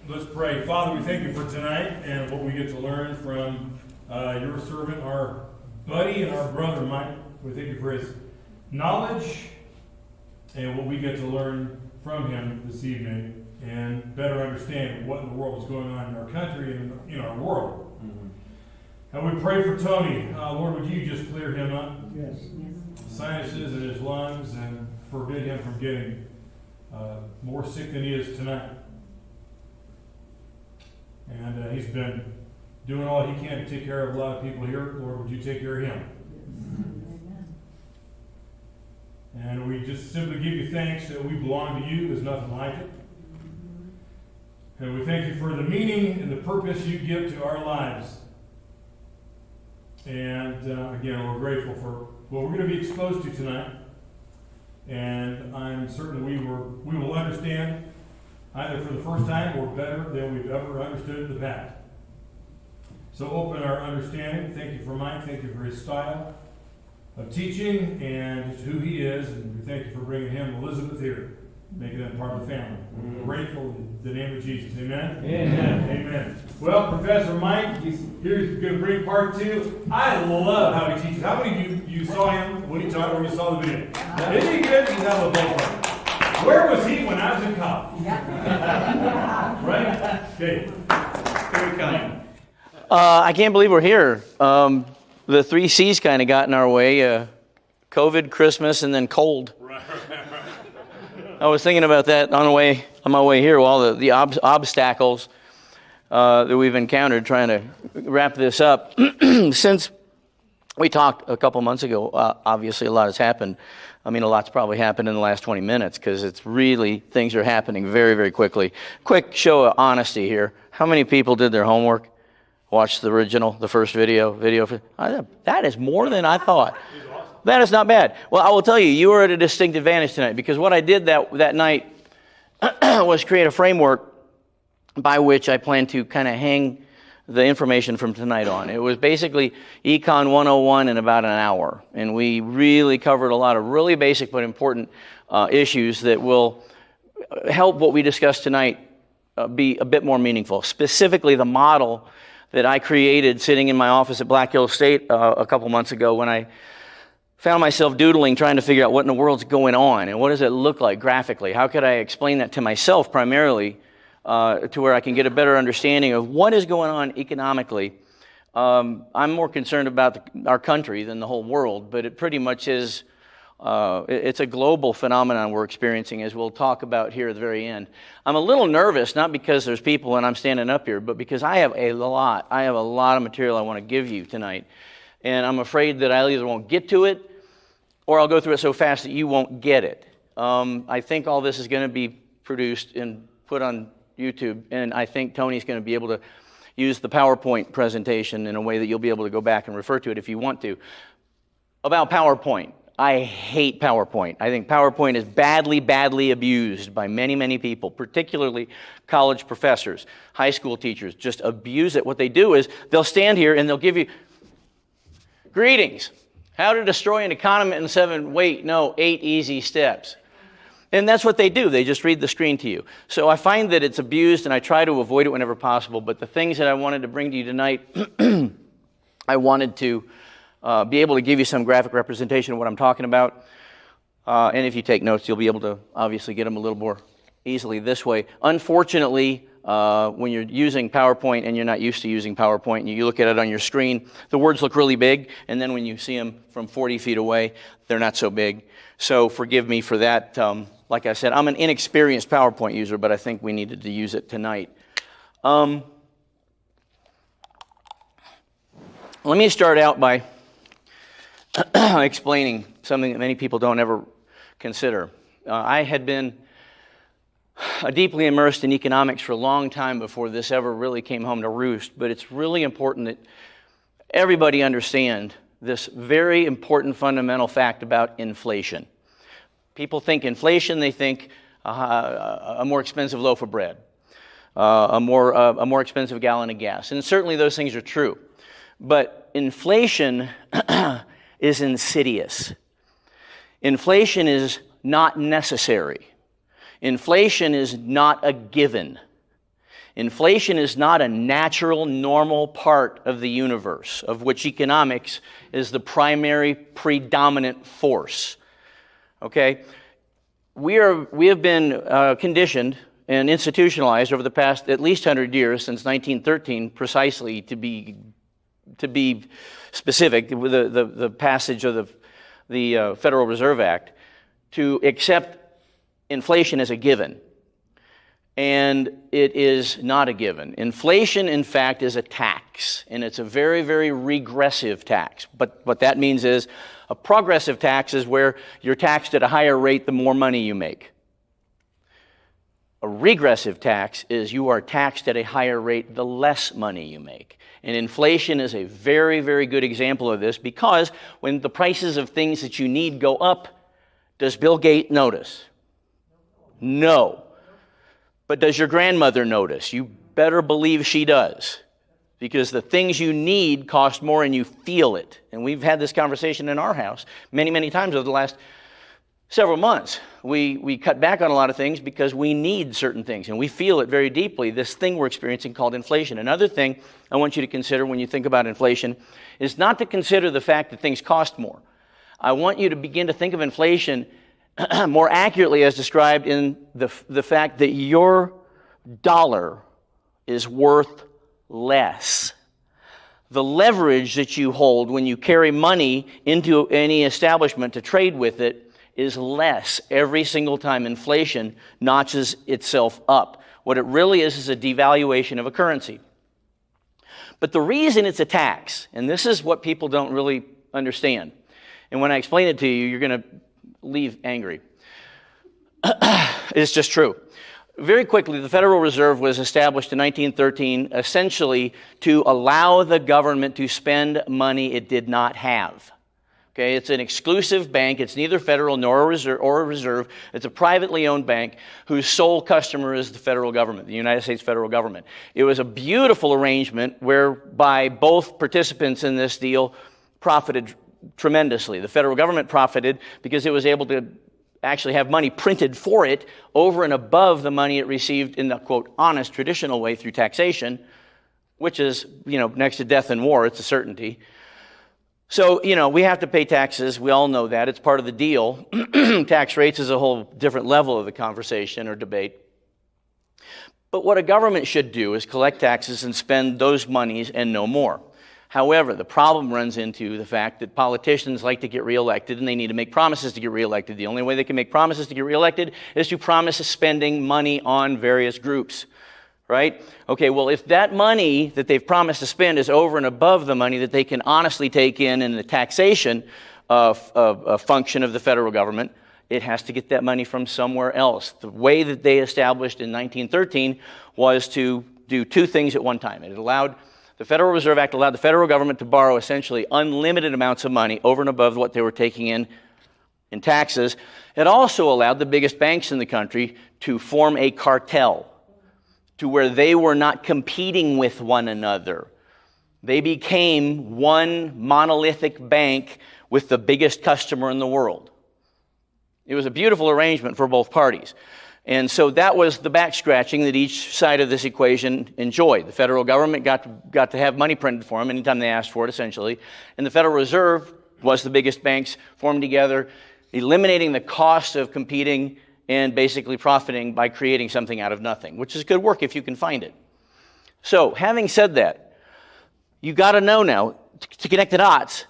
Let's pray. Father, we thank you for tonight and what we get to learn from your servant, our buddy and our brother, Mike. We thank you for his knowledge and what we get to learn from him this evening and better understand what in the world is going on in our country and in our world. Mm-hmm. And we pray for Tony. Lord, would you just clear him up? Yes. Sinuses in his lungs and forbid him from getting more sick than he is tonight. And he's been doing all he can to take care of a lot of people here. Lord, would you take care of him? Amen. And we just simply give you thanks that we belong to you. There's nothing like it. And we thank you for the meaning and the purpose you give to our lives. And again, we're grateful for what we're going to be exposed to tonight. And I'm certain we will understand either for the first time or better than we've ever understood in the past. So open our understanding. Thank you for Mike. Thank you for his style of teaching and who he is. And we thank you for bringing him, Elizabeth, here, making them part of the family. We're grateful in the name of Jesus. Amen? Amen. Amen. Well, Professor Mike, he's going to bring part two. I love how he teaches. How many of you saw him when he taught or you saw the video? Isn't he good? He's out of the ballpark. Where was he when I was in college? Right? Okay. Very kind. I can't believe we're here. The 3 C's kind of got in our way. COVID, Christmas, and then cold. I was thinking about that on my way here, all the obstacles that we've encountered trying to wrap this up. Since we talked a couple months ago, obviously a lot has happened. I mean, a lot's probably happened in the last 20 minutes because it's really, things are happening very, very quickly. Quick show of honesty here. How many people did their homework? Watched the original, the first video? That is more than I thought. That is not bad. Well, I will tell you are at a distinct advantage tonight because what I did that night was create a framework by which I plan to kind of hang the information from tonight on. It was basically Econ 101 in about an hour. And we really covered a lot of really basic but important issues that will help what we discussed tonight be a bit more meaningful. Specifically, the model that I created sitting in my office at Black Hills State a couple months ago when I found myself doodling, trying to figure out what in the world's going on and what does it look like graphically. How could I explain that to myself primarily to where I can get a better understanding of what is going on economically. I'm more concerned about our country than the whole world, but it pretty much is, it's a global phenomenon we're experiencing, as we'll talk about here at the very end. I'm a little nervous, not because there's people and I'm standing up here, but because I have a lot of material I want to give you tonight. And I'm afraid that I either won't get to it or I'll go through it so fast that you won't get it. I think all this is going to be produced and put on YouTube, and I think Tony's going to be able to use the PowerPoint presentation in a way that you'll be able to go back and refer to it if you want to. About PowerPoint, I hate PowerPoint. I think PowerPoint is badly abused by many people, particularly college professors, high school teachers, just abuse it. What they do is they'll stand here and they'll give you, greetings, how to destroy an economy in 8 easy steps. And that's what they do. They just read the screen to you. So I find that it's abused, and I try to avoid it whenever possible. But the things that I wanted to bring to you tonight, I wanted to be able to give you some graphic representation of what I'm talking about. And if you take notes, you'll be able to obviously get them a little more easily this way. Unfortunately, when you're using PowerPoint and you're not used to using PowerPoint and you look at it on your screen, the words look really big, and then when you see them from 40 feet away, they're not so big. So forgive me for that. Like I said, I'm an inexperienced PowerPoint user, but I think we needed to use it tonight. Let me start out by explaining something that many people don't ever consider. I had been deeply immersed in economics for a long time before this ever really came home to roost, but it's really important that everybody understand this very important fundamental fact about inflation. People think inflation, they think a more expensive loaf of bread, a more expensive gallon of gas. And certainly those things are true. But inflation is insidious. Inflation is not necessary. Inflation is not a given. Inflation is not a natural, normal part of the universe, of which economics is the primary, predominant force. Okay? We have been conditioned and institutionalized over the past at least 100 years, since 1913 precisely, to be specific, with the passage of the Federal Reserve Act, to accept inflation as a given. And it is not a given. Inflation, in fact, is a tax, and it's a very, very regressive tax. But what that means is a progressive tax is where you're taxed at a higher rate the more money you make. A regressive tax is you are taxed at a higher rate the less money you make. And inflation is a very, very good example of this, because when the prices of things that you need go up, does Bill Gates notice? No. But does your grandmother notice? You better believe she does, because the things you need cost more and you feel it. And we've had this conversation in our house many, many times over the last several months. We cut back on a lot of things because we need certain things, and we feel it very deeply, this thing we're experiencing called inflation. Another thing I want you to consider when you think about inflation is not to consider the fact that things cost more. I want you to begin to think of inflation more accurately as described in the fact that your dollar is worth less. The leverage that you hold when you carry money into any establishment to trade with it is less every single time inflation notches itself up. What it really is a devaluation of a currency. But the reason it's a tax, and this is what people don't really understand, and when I explain it to you, you're going to leave angry. It's just true. Very quickly, the Federal Reserve was established in 1913 essentially to allow the government to spend money it did not have. Okay, it's an exclusive bank. It's neither federal nor a reserve. It's a privately owned bank whose sole customer is the federal government, the United States federal government. It was a beautiful arrangement whereby both participants in this deal profited tremendously. The federal government profited because it was able to actually have money printed for it over and above the money it received in the, quote, honest, traditional way through taxation, which is, next to death and war, it's a certainty. So, we have to pay taxes. We all know that. It's part of the deal. Tax rates is a whole different level of the conversation or debate. But what a government should do is collect taxes and spend those monies and no more. However, the problem runs into the fact that politicians like to get reelected, and they need to make promises to get reelected. The only way they can make promises to get reelected is to promise spending money on various groups, right? Okay, well, if that money that they've promised to spend is over and above the money that they can honestly take in the taxation function of the federal government, it has to get that money from somewhere else. The way that they established in 1913 was to do two things at one time. The Federal Reserve Act allowed the federal government to borrow essentially unlimited amounts of money over and above what they were taking in taxes. It also allowed the biggest banks in the country to form a cartel to where they were not competing with one another. They became one monolithic bank with the biggest customer in the world. It was a beautiful arrangement for both parties. And so that was the back scratching that each side of this equation enjoyed. The federal government got to have money printed for them anytime they asked for it, essentially. And the Federal Reserve was the biggest banks formed together, eliminating the cost of competing and basically profiting by creating something out of nothing, which is good work if you can find it. So, having said that, you got to know now, to connect the dots,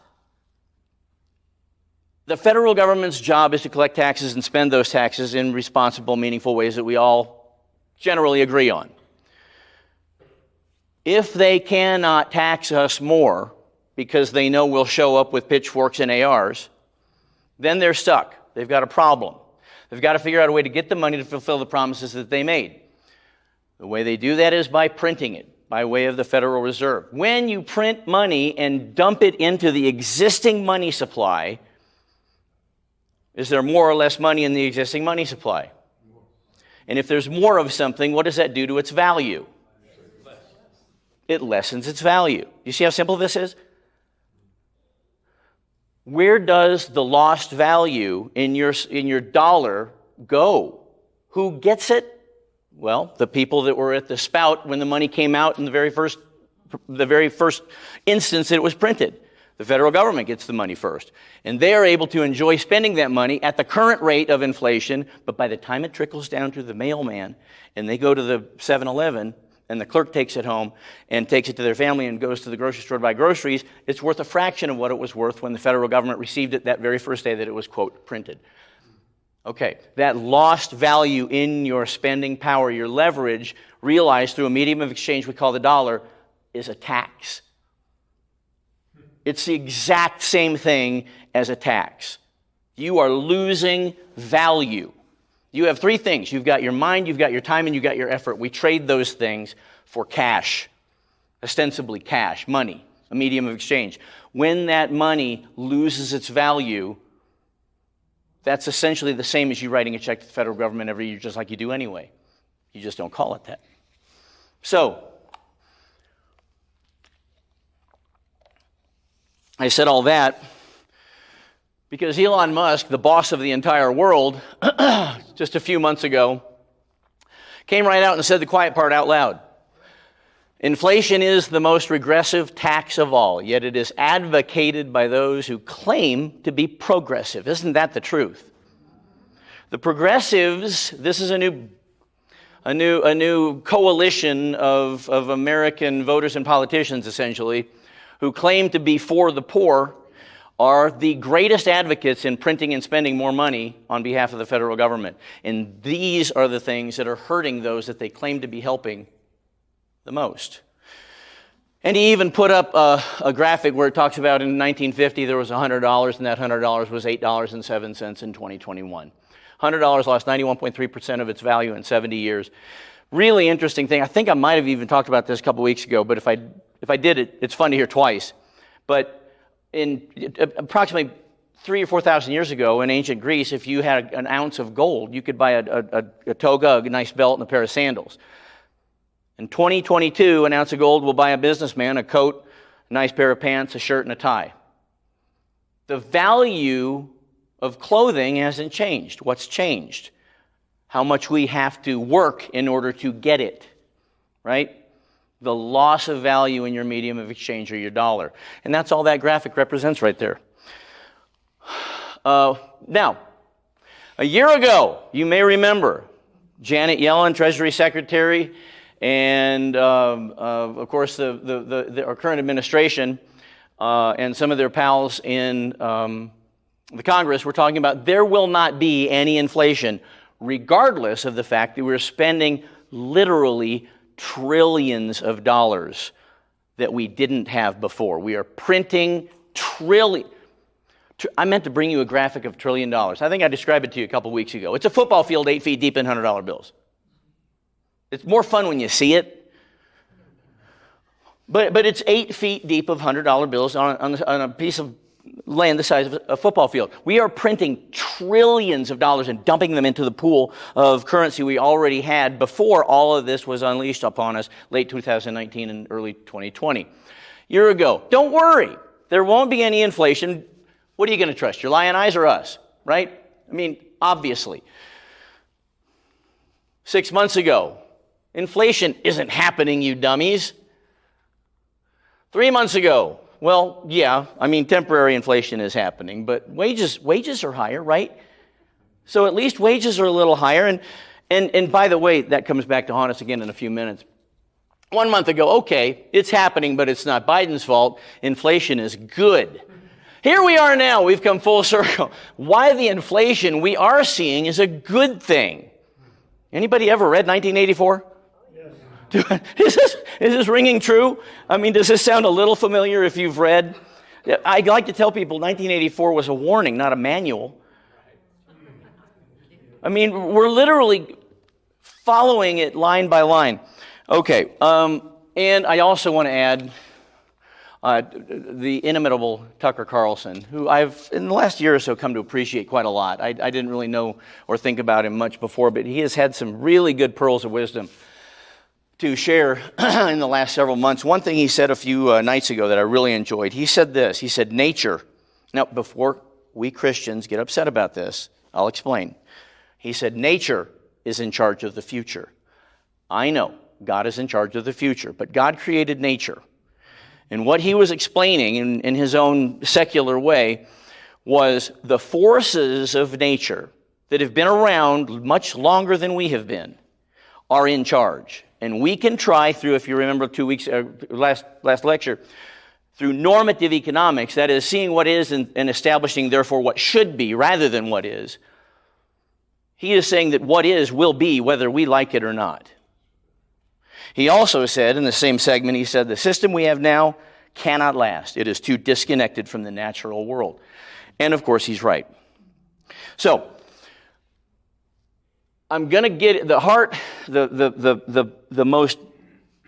the federal government's job is to collect taxes and spend those taxes in responsible, meaningful ways that we all generally agree on. If they cannot tax us more because they know we'll show up with pitchforks and ARs, then they're stuck. They've got a problem. They've got to figure out a way to get the money to fulfill the promises that they made. The way they do that is by printing it, by way of the Federal Reserve. When you print money and dump it into the existing money supply, is there more or less money in the existing money supply? And if there's more of something, what does that do to its value? It lessens its value. You see how simple this is? Where does the lost value in your dollar go? Who gets it? Well, the people that were at the spout when the money came out in the very first instance that it was printed. The federal government gets the money first. And they are able to enjoy spending that money at the current rate of inflation, but by the time it trickles down to the mailman and they go to the 7-Eleven and the clerk takes it home and takes it to their family and goes to the grocery store to buy groceries, it's worth a fraction of what it was worth when the federal government received it that very first day that it was, quote, printed. Okay, that lost value in your spending power, your leverage, realized through a medium of exchange we call the dollar, is a tax. It's the exact same thing as a tax. You are losing value. You have three things. You've got your mind, you've got your time, and you've got your effort. We trade those things for cash, ostensibly cash, money, a medium of exchange. When that money loses its value, that's essentially the same as you writing a check to the federal government every year, just like you do anyway. You just don't call it that. So, I said all that because Elon Musk, the boss of the entire world, just a few months ago, came right out and said the quiet part out loud. Inflation is the most regressive tax of all, yet it is advocated by those who claim to be progressive. Isn't that the truth? The progressives, this is a new coalition of American voters and politicians, essentially, who claim to be for the poor, are the greatest advocates in printing and spending more money on behalf of the federal government. And these are the things that are hurting those that they claim to be helping the most. And he even put up a graphic where it talks about in 1950 there was $100, and that $100 was $8.07 in 2021. $100 lost 91.3% of its value in 70 years. Really interesting thing. I think I might have even talked about this a couple weeks ago, but if I did it, it's fun to hear twice. But in approximately 3,000 or 4,000 years ago in ancient Greece, if you had an ounce of gold, you could buy a toga, a nice belt, and a pair of sandals. In 2022, an ounce of gold will buy a businessman a coat, a nice pair of pants, a shirt, and a tie. The value of clothing hasn't changed. What's changed? How much we have to work in order to get it, right? The loss of value in your medium of exchange or your dollar. And that's all that graphic represents right there. Now, a year ago, you may remember, Janet Yellen, Treasury Secretary, and of course our current administration and some of their pals in the Congress were talking about there will not be any inflation, regardless of the fact that we're spending literally trillions of dollars that we didn't have before. We are printing trillions. I meant to bring you a graphic of $1 trillion. I think I described it to you a couple weeks ago. It's a football field 8 feet deep in $100 bills. It's more fun when you see it. But it's 8 feet deep of $100 bills on a piece of land the size of a football field. We are printing trillions of dollars and dumping them into the pool of currency we already had before all of this was unleashed upon us late 2019 and early 2020. A year ago, don't worry, there won't be any inflation. What are you going to trust, your lion eyes or us, right? I mean, obviously. 6 months ago, inflation isn't happening, you dummies. 3 months ago, well, yeah, I mean, temporary inflation is happening, but wages are higher, right? So at least wages are a little higher. And by the way, that comes back to haunt us again in a few minutes. 1 month ago, okay, it's happening, but it's not Biden's fault. Inflation is good. Here we are now. We've come full circle. Why the inflation we are seeing is a good thing. Anybody ever read 1984? Is this ringing true? I mean, does this sound a little familiar if you've read? I like to tell people 1984 was a warning, not a manual. I mean, we're literally following it line by line. Okay, and I also want to add the inimitable Tucker Carlson, who I've, in the last year or so, come to appreciate quite a lot. I didn't really know or think about him much before, but he has had some really good pearls of wisdom to share in the last several months. One thing he said a few nights ago that I really enjoyed, he said this, he said, nature. Now, before we Christians get upset about this, I'll explain. He said, nature is in charge of the future. I know God is in charge of the future, but God created nature. And what he was explaining in his own secular way was the forces of nature that have been around much longer than we have been are in charge. And we can try through, if you remember 2 weeks, last lecture, through normative economics, that is, seeing what is and establishing, therefore, what should be rather than what is. He is saying that what is will be whether we like it or not. He also said, in the same segment, he said, the system we have now cannot last. It is too disconnected from the natural world. And, of course, he's right. So, I'm going to get the heart, the most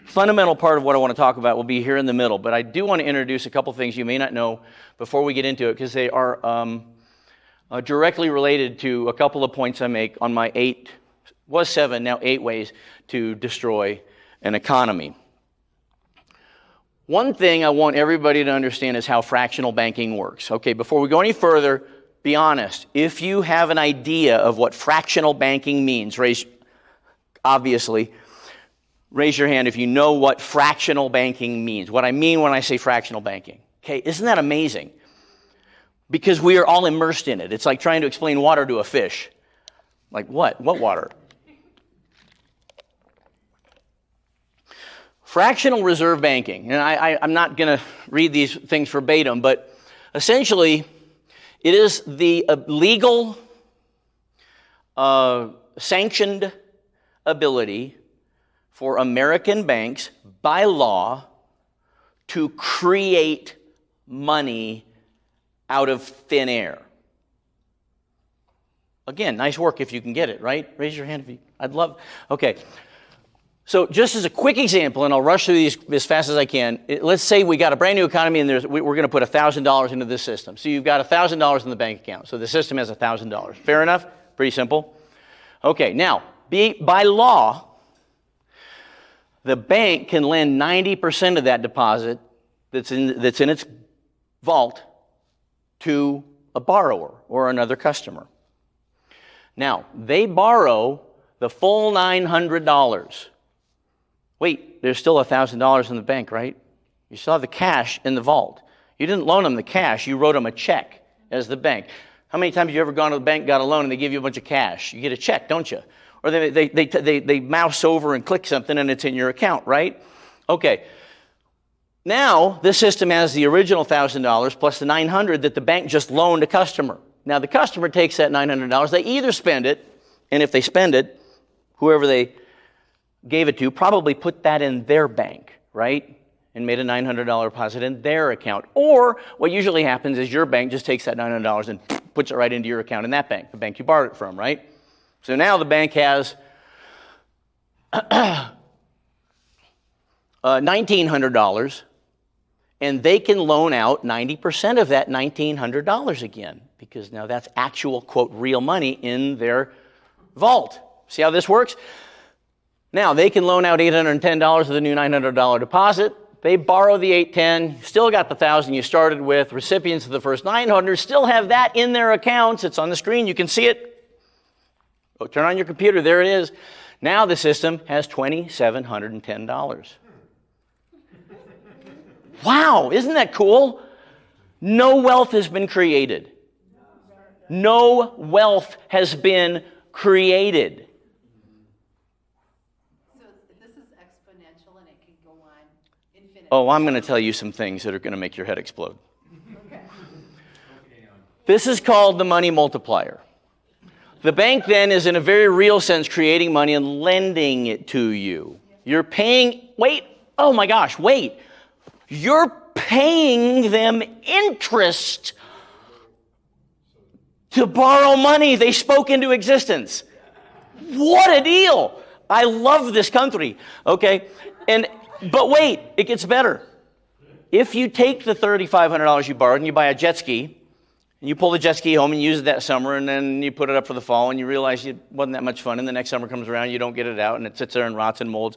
fundamental part of what I want to talk about will be here in the middle, but I do want to introduce a couple things you may not know before we get into it, because they are directly related to a couple of points I make on my 7, now 8 ways to destroy an economy. One thing I want everybody to understand is how fractional banking works. Okay, before we go any further, be honest. If you have an idea of what fractional banking means, raise your hand if you know what fractional banking means. What I mean when I say fractional banking. Okay, isn't that amazing? Because we are all immersed in it. It's like trying to explain water to a fish. Like what? What water? Fractional reserve banking. And I'm not going to read these things verbatim, but essentially it is the legal sanctioned ability for American banks by law to create money out of thin air. Again, nice work if you can get it, right? Raise your hand if you, I'd love, okay. So just as a quick example, and I'll rush through these as fast as I can, let's say we got a brand new economy and we're going to put $1,000 into this system. So you've got $1,000 in the bank account. So the system has $1,000. Fair enough? Pretty simple. Okay, now, by law, the bank can lend 90% of that deposit that's in its vault to a borrower or another customer. Now, they borrow the full $900. Wait, there's still $1,000 in the bank, right? You still have the cash in the vault. You didn't loan them the cash, you wrote them a check as the bank. How many times have you ever gone to the bank, got a loan, and they give you a bunch of cash? You get a check, don't you? Or they mouse over and click something and it's in your account, right? Okay. Now, this system has the original $1,000 plus the $900 that the bank just loaned a customer. Now, the customer takes that $900. They either spend it, and if they spend it, whoever they gave it to probably put that in their bank, right? And made a $900 deposit in their account. Or what usually happens is your bank just takes that $900 and puts it right into your account in that bank, the bank you borrowed it from, right? So now the bank has $1,900, and they can loan out 90% of that $1,900 again, because now that's actual, quote, real money in their vault. See how this works? Now, they can loan out $810 of the new $900 deposit. They borrow the $810, still got the $1,000 you started with. Recipients of the first $900 still have that in their accounts. It's on the screen. You can see it. Oh, turn on your computer. There it is. Now the system has $2,710. Wow, isn't that cool? No wealth has been created. No wealth has been created. So this is exponential and it can go on infinitely. Oh, I'm going to tell you some things that are going to make your head explode. Okay. This is called the Money Multiplier. The bank then is in a very real sense creating money and lending it to you. You're paying, you're paying them interest to borrow money they spoke into existence. What a deal. I love this country, okay? But wait, it gets better. If you take the $3,500 you borrowed and you buy a jet ski, and you pull the jet ski home and use it that summer, and then you put it up for the fall, and you realize it wasn't that much fun, and the next summer comes around, you don't get it out, and it sits there and rots and molds,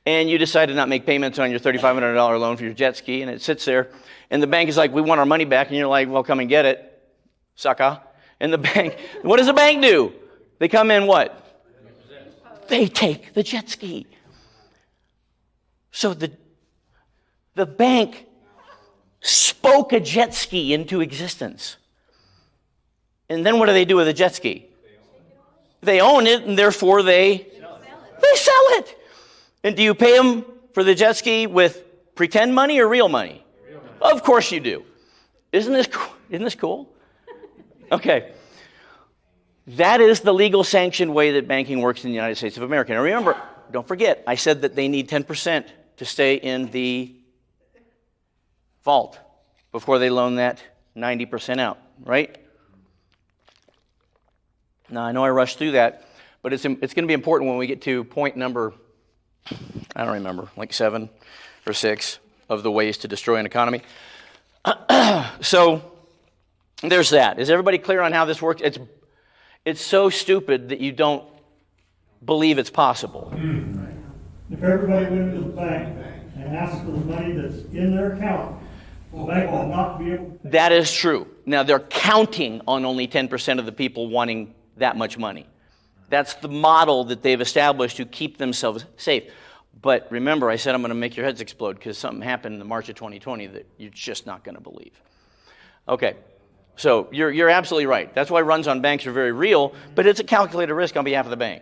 and you decide to not make payments on your $3,500 loan for your jet ski, and it sits there, and the bank is like, we want our money back, and you're like, well, come and get it, sucker. And the bank, what does the bank do? They come in what? They take the jet ski. So the bank spoke a jet ski into existence. And then what do they do with a jet ski? They own it, and therefore they sell it. And do you pay them for the jet ski with pretend money or real money? Of course you do. Isn't this cool? Okay. That is the legal sanctioned way that banking works in the United States of America. Now remember, don't forget, I said that they need 10% to stay in the vault before they loan that 90% out, right? Now, I know I rushed through that, but it's going to be important when we get to point number, I don't remember, like 7 or 6 of the ways to destroy an economy. So there's that. Is everybody clear on how this works? It's so stupid that you don't believe it's possible. If everybody went to the bank and asked for the money that's in their account, the bank will not be able to. That is true. Now, they're counting on only 10% of the people wanting that much money. That's the model that they've established to keep themselves safe. But remember, I said I'm going to make your heads explode because something happened in March of 2020 that you're just not going to believe. Okay, so you're absolutely right. That's why runs on banks are very real, but it's a calculated risk on behalf of the bank,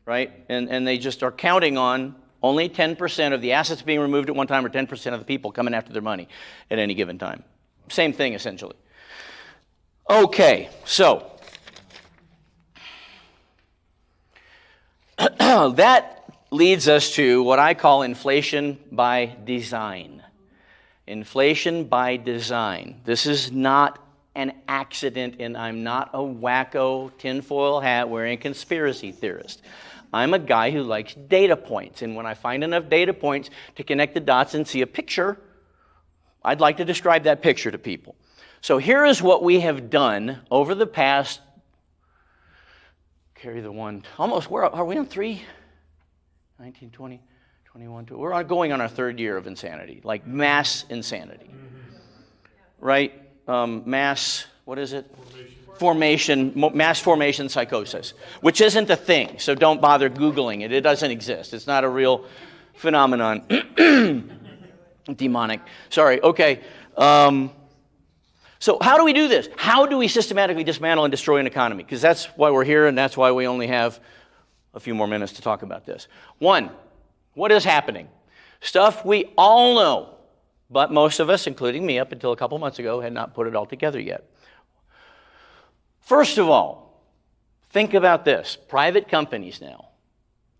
right? And they just are counting on only 10% of the assets being removed at one time or 10% of the people coming after their money at any given time. Same thing, essentially. Okay, so that leads us to what I call inflation by design. Inflation by design. This is not an accident, and I'm not a wacko tinfoil hat wearing conspiracy theorist. I'm a guy who likes data points, and when I find enough data points to connect the dots and see a picture, I'd like to describe that picture to people. So here is what we have done over the past, carry the one, almost, where are we on 3? 19, 20, 21, 22. We're going on our 3rd year of insanity, like mass insanity, right? Mass, what is it? Mass formation psychosis, which isn't a thing, so don't bother Googling it. It doesn't exist. It's not a real phenomenon. Demonic. Sorry, okay. So how do we do this? How do we systematically dismantle and destroy an economy? Because that's why we're here, and that's why we only have a few more minutes to talk about this. 1, what is happening? Stuff we all know, but most of us, including me up until a couple months ago, had not put it all together yet. First of all, think about this. Private companies now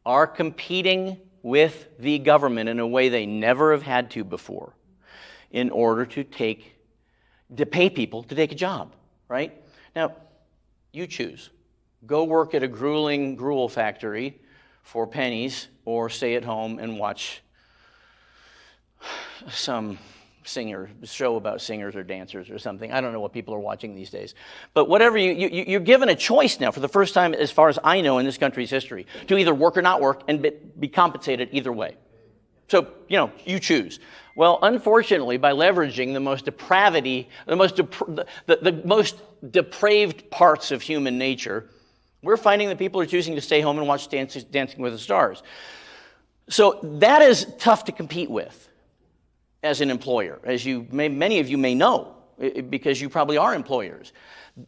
are competing with the government in a way they never have had to before in order to pay people to take a job, right? Now, you choose. Go work at a gruel factory for pennies, or stay at home and watch some show about singers or dancers or something. I don't know what people are watching these days. But whatever, you're given a choice now for the first time, as far as I know, in this country's history, to either work or not work and be compensated either way. So, you choose. Well, unfortunately, by leveraging the most depraved parts of human nature, we're finding that people are choosing to stay home and watch Dancing with the Stars. So that is tough to compete with as an employer, as many of you may know, because you probably are employers.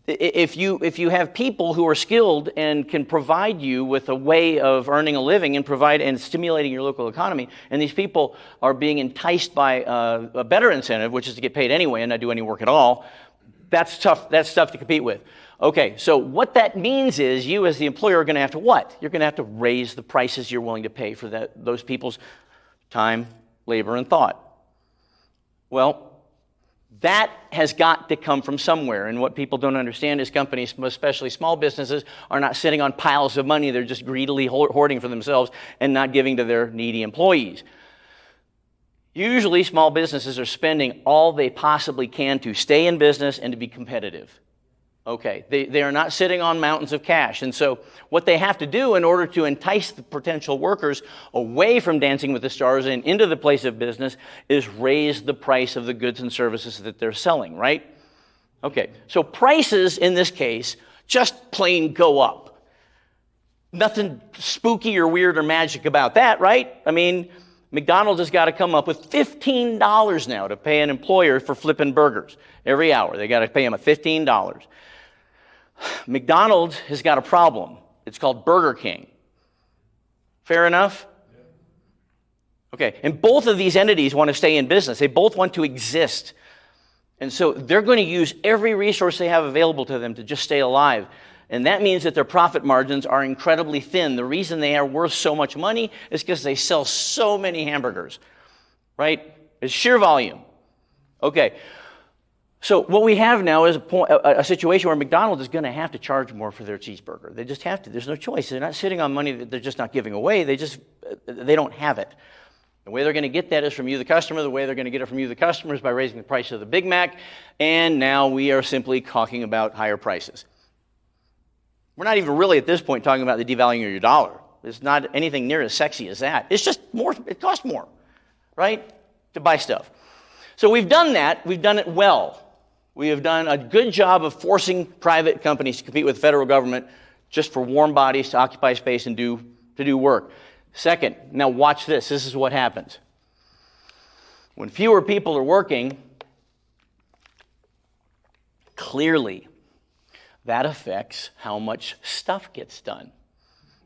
If you have people who are skilled and can provide you with a way of earning a living and stimulating your local economy, and these people are being enticed by a better incentive, which is to get paid anyway and not do any work at all, that's tough. That's tough to compete with. Okay, so what that means is you as the employer are going to have to what? You're going to have to raise the prices you're willing to pay for those people's time, labor, and thought. Well, that has got to come from somewhere, and what people don't understand is companies, especially small businesses, are not sitting on piles of money. They're just greedily hoarding for themselves and not giving to their needy employees. Usually, small businesses are spending all they possibly can to stay in business and to be competitive. Okay, they are not sitting on mountains of cash. And so what they have to do in order to entice the potential workers away from Dancing with the Stars and into the place of business is raise the price of the goods and services that they're selling, right? Okay, so prices in this case just plain go up. Nothing spooky or weird or magic about that, right? I mean, McDonald's has got to come up with $15 now to pay an employer for flipping burgers every hour. They got to pay him $15. McDonald's has got a problem. It's called Burger King. Fair enough? Okay, and both of these entities want to stay in business. They both want to exist. And so they're going to use every resource they have available to them to just stay alive. And that means that their profit margins are incredibly thin. The reason they are worth so much money is because they sell so many hamburgers, right? It's sheer volume. Okay, so what we have now is a situation where McDonald's is going to have to charge more for their cheeseburger. They just have to. There's no choice. They're not sitting on money that they're just not giving away. They don't have it. The way they're going to get that is from you, the customer. The way they're going to get it from you, the customer, is by raising the price of the Big Mac. And now we are simply talking about higher prices. We're not even really at this point talking about the devaluing of your dollar. It's not anything near as sexy as that. It's just more, it costs more, right, to buy stuff. So we've done that. We've done it well. We have done a good job of forcing private companies to compete with the federal government just for warm bodies to occupy space and to do work. Second, now watch this. This is what happens. When fewer people are working, clearly that affects how much stuff gets done,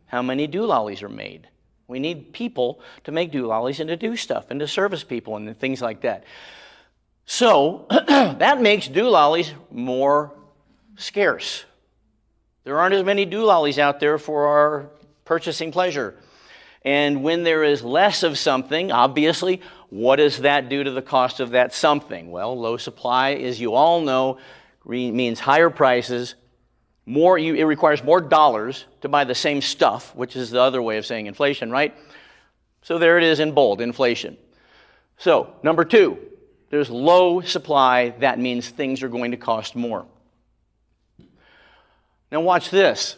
how many doolollies are made. We need people to make doolollies and to do stuff and to service people and things like that. So that makes doolollies more scarce. There aren't as many doolollies out there for our purchasing pleasure. And when there is less of something, obviously, what does that do to the cost of that something? Well, low supply, as you all know, means higher prices. It requires more dollars to buy the same stuff, which is the other way of saying inflation, right? So there it is in bold, inflation. So, number two, there's low supply. That means things are going to cost more. Now watch this.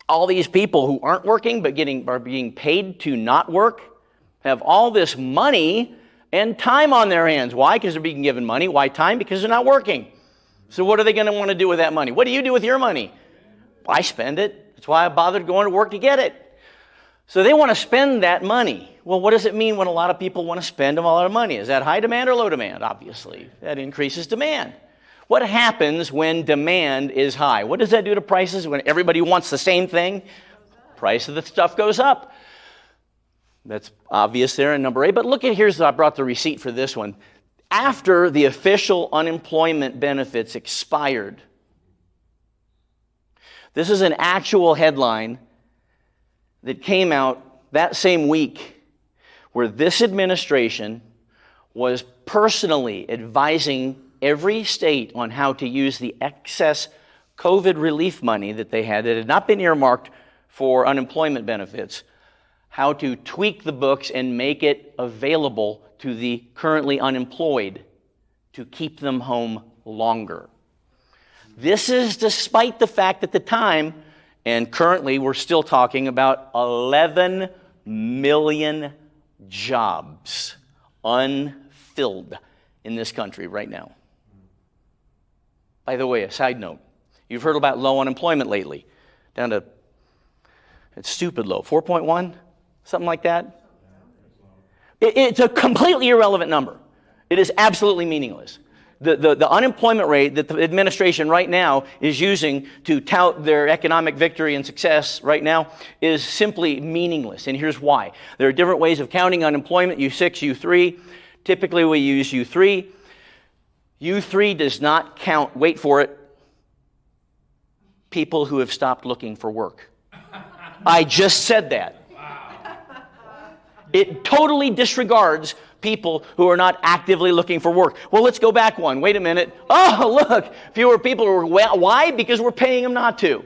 All these people who aren't working but are being paid to not work have all this money and time on their hands. Why? Because they're being given money. Why time? Because they're not working. So what are they going to want to do with that money? What do you do with your money? I spend it. That's why I bothered going to work to get it. So they want to spend that money. Well, what does it mean when a lot of people want to spend a lot of money? Is that high demand or low demand? Obviously, that increases demand. What happens when demand is high? What does that do to prices when everybody wants the same thing? Price of the stuff goes up. That's obvious there in number 8. But look at I brought the receipt for this one. After the official unemployment benefits expired, this is an actual headline that came out that same week where this administration was personally advising every state on how to use the excess COVID relief money that they had that had not been earmarked for unemployment benefits, how to tweak the books and make it available to the currently unemployed to keep them home longer. This is despite the fact at the time, and currently we're still talking about 11 million jobs unfilled in this country right now. By the way, a side note, you've heard about low unemployment lately, down to, it's stupid low, 4.1, something like that. It's a completely irrelevant number. It is absolutely meaningless. The unemployment rate that the administration right now is using to tout their economic victory and success right now is simply meaningless. And here's why. There are different ways of counting unemployment, U6, U3. Typically we use U3. U3 does not count, wait for it, people who have stopped looking for work. I just said that. It totally disregards people who are not actively looking for work. Well, let's go back one. Wait a minute. Oh, look, fewer people are, why? Because we're paying them not to.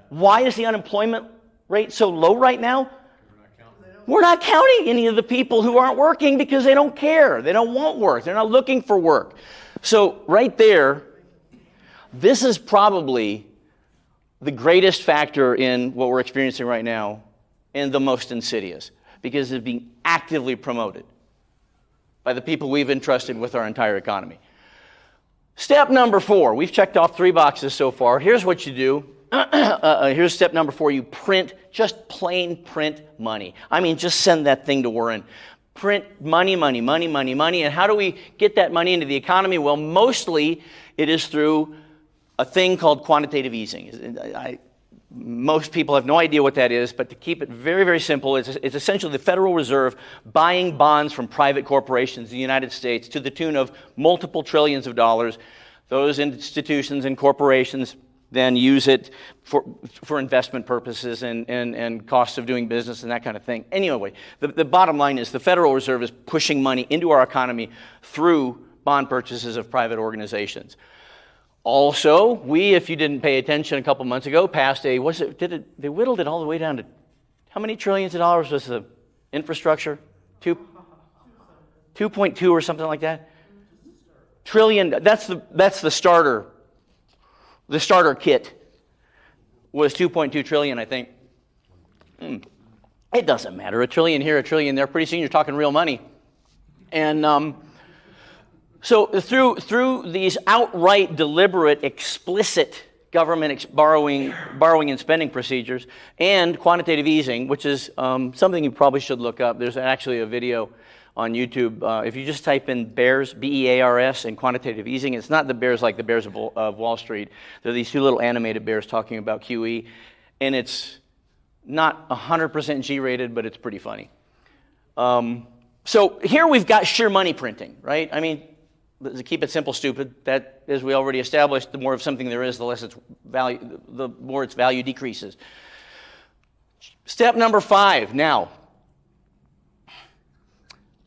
Why is the unemployment rate so low right now? We're not counting any of the people who aren't working because they don't care. They don't want work. They're not looking for work. So right there, this is probably the greatest factor in what we're experiencing right now and the most insidious because it's being actively promoted by the people we've entrusted with our entire economy. Step number 4. We've checked off 3 boxes so far. Here's what you do. Here's step number 4. You print, just plain print money. I mean, just send that thing to Warren. Print money, money, money, money, money. And how do we get that money into the economy? Well, mostly it is through a thing called quantitative easing. Most people have no idea what that is, but to keep it very, very simple, it's essentially the Federal Reserve buying bonds from private corporations in the United States to the tune of multiple trillions of dollars. Those institutions and corporations then use it for investment purposes and costs of doing business and that kind of thing. Anyway, the bottom line is the Federal Reserve is pushing money into our economy through bond purchases of private organizations. Also, we, if you didn't pay attention a couple months ago, passed they whittled it all the way down to, how many trillions of dollars was the infrastructure? 2.2 or something like that? Trillion, that's the starter. The starter kit was 2.2 trillion, I think. It doesn't matter. A trillion here, a trillion there. Pretty soon you're talking real money. And so through these outright, deliberate, explicit government borrowing and spending procedures and quantitative easing, which is something you probably should look up. There's actually a video on YouTube. If you just type in bears, B-E-A-R-S, and quantitative easing, it's not the bears like the bears of Wall Street. They're these two little animated bears talking about QE, and it's not 100% G-rated, but it's pretty funny. So here we've got sheer money printing, right? I mean, to keep it simple, stupid, that, as we already established, the more of something there is, the less its value, the more its value decreases. Step number 5, now.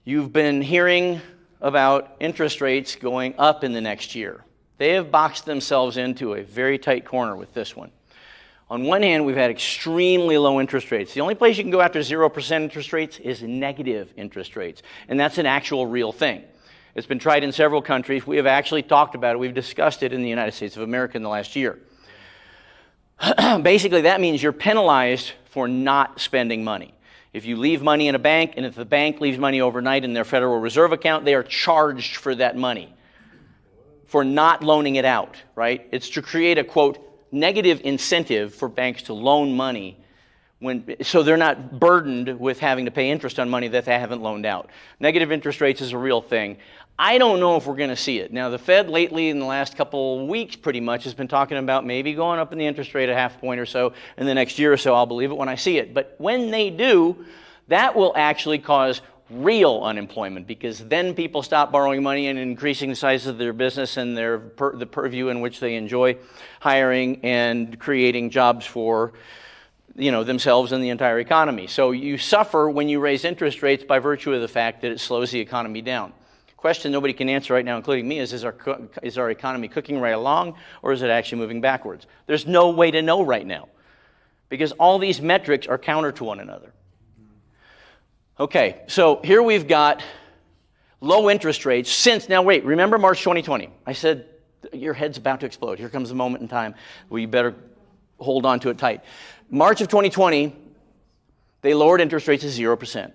You've been hearing about interest rates going up in the next year. They have boxed themselves into a very tight corner with this one. On one hand, we've had extremely low interest rates. The only place you can go after 0% interest rates is negative interest rates, and that's an actual real thing. It's been tried in several countries. We have actually talked about it. We've discussed it in the United States of America in the last year. Basically, that means you're penalized for not spending money. If you leave money in a bank, and if the bank leaves money overnight in their Federal Reserve account, they are charged for that money, for not loaning it out, right? It's to create a, quote, negative incentive for banks to loan money so they're not burdened with having to pay interest on money that they haven't loaned out. Negative interest rates is a real thing. I don't know if we're going to see it. Now, the Fed lately, in the last couple of weeks pretty much, has been talking about maybe going up in the interest rate a half point or so in the next year or so. I'll believe it when I see it. But when they do, that will actually cause real unemployment, because then people stop borrowing money and increasing the size of their business and the purview in which they enjoy hiring and creating jobs for themselves and the entire economy. So you suffer when you raise interest rates by virtue of the fact that it slows the economy down. Question nobody can answer right now, including me, is our economy cooking right along, or is it actually moving backwards? There's no way to know right now, because all these metrics are counter to one another. Okay, so here we've got low interest rates since, now wait, remember March 2020? I said, your head's about to explode. Here comes the moment in time where you better hold on to it tight. March of 2020, they lowered interest rates to 0%.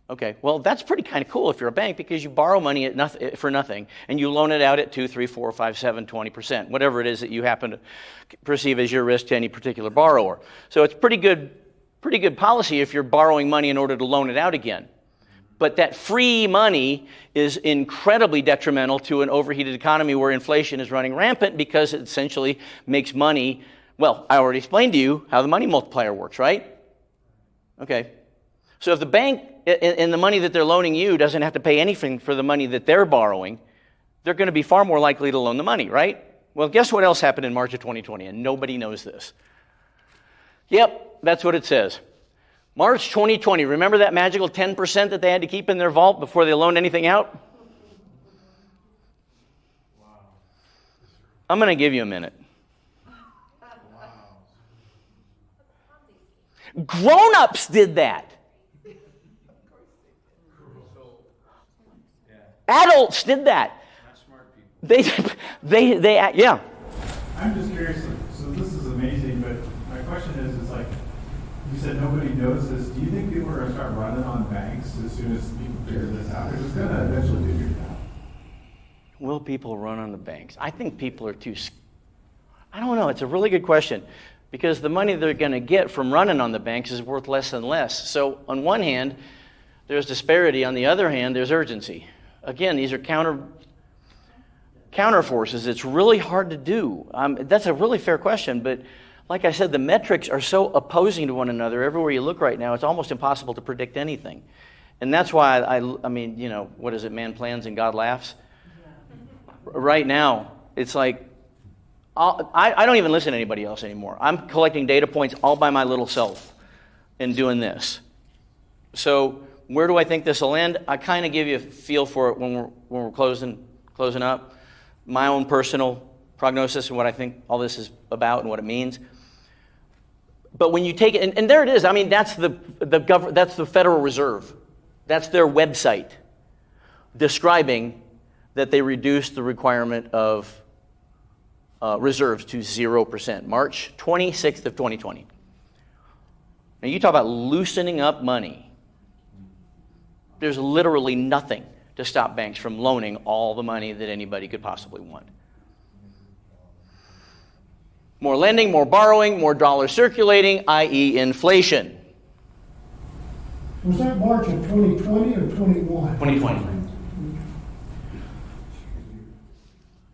Okay, well, that's pretty kind of cool if you're a bank, because you borrow money for nothing, and you loan it out at 2, 3, 4, 5, 7, 20%, whatever it is that you happen to perceive as your risk to any particular borrower. So it's pretty good policy if you're borrowing money in order to loan it out again. But that free money is incredibly detrimental to an overheated economy where inflation is running rampant, because it essentially makes money. Well, I already explained to you how the money multiplier works, right? Okay. So if the bank and the money that they're loaning you doesn't have to pay anything for the money that they're borrowing, they're going to be far more likely to loan the money, right? Well, guess what else happened in March of 2020? And nobody knows this. Yep, that's what it says. March 2020, remember that magical 10% that they had to keep in their vault before they loaned anything out? Wow. I'm going to give you a minute. Wow. Grown-ups did that. Adults did that. Not smart people. Yeah. I'm just curious, so this is amazing, but my question is like, you said nobody knows this. Do you think people are going to start running on banks as soon as people figure this out? Because it's going to eventually be figured out. Will people run on the banks? I think people are too... I don't know. It's a really good question because the money they're going to get from running on the banks is worth less and less. So on one hand, there's disparity. On the other hand, there's urgency. Again, these are counter forces. It's really hard to do. That's a really fair question, but like I said, the metrics are so opposing to one another. Everywhere you look right now, it's almost impossible to predict anything. And that's why I mean, you know, what is it? Man plans and God laughs. Right now, it's like I don't even listen to anybody else anymore. I'm collecting data points all by my little self and doing this. So where do I think this will end? I kind of give you a feel for it when we're closing up. My own personal prognosis and what I think all this is about and what it means. But when you take it, and there it is. I mean, that's that's the Federal Reserve. That's their website describing that they reduced the requirement of reserves to 0%. March 26th of 2020. Now you talk about loosening up money. There's literally nothing to stop banks from loaning all the money that anybody could possibly want. More lending, more borrowing, more dollars circulating, i.e. inflation. Was that March of 2020 or 21? 2020.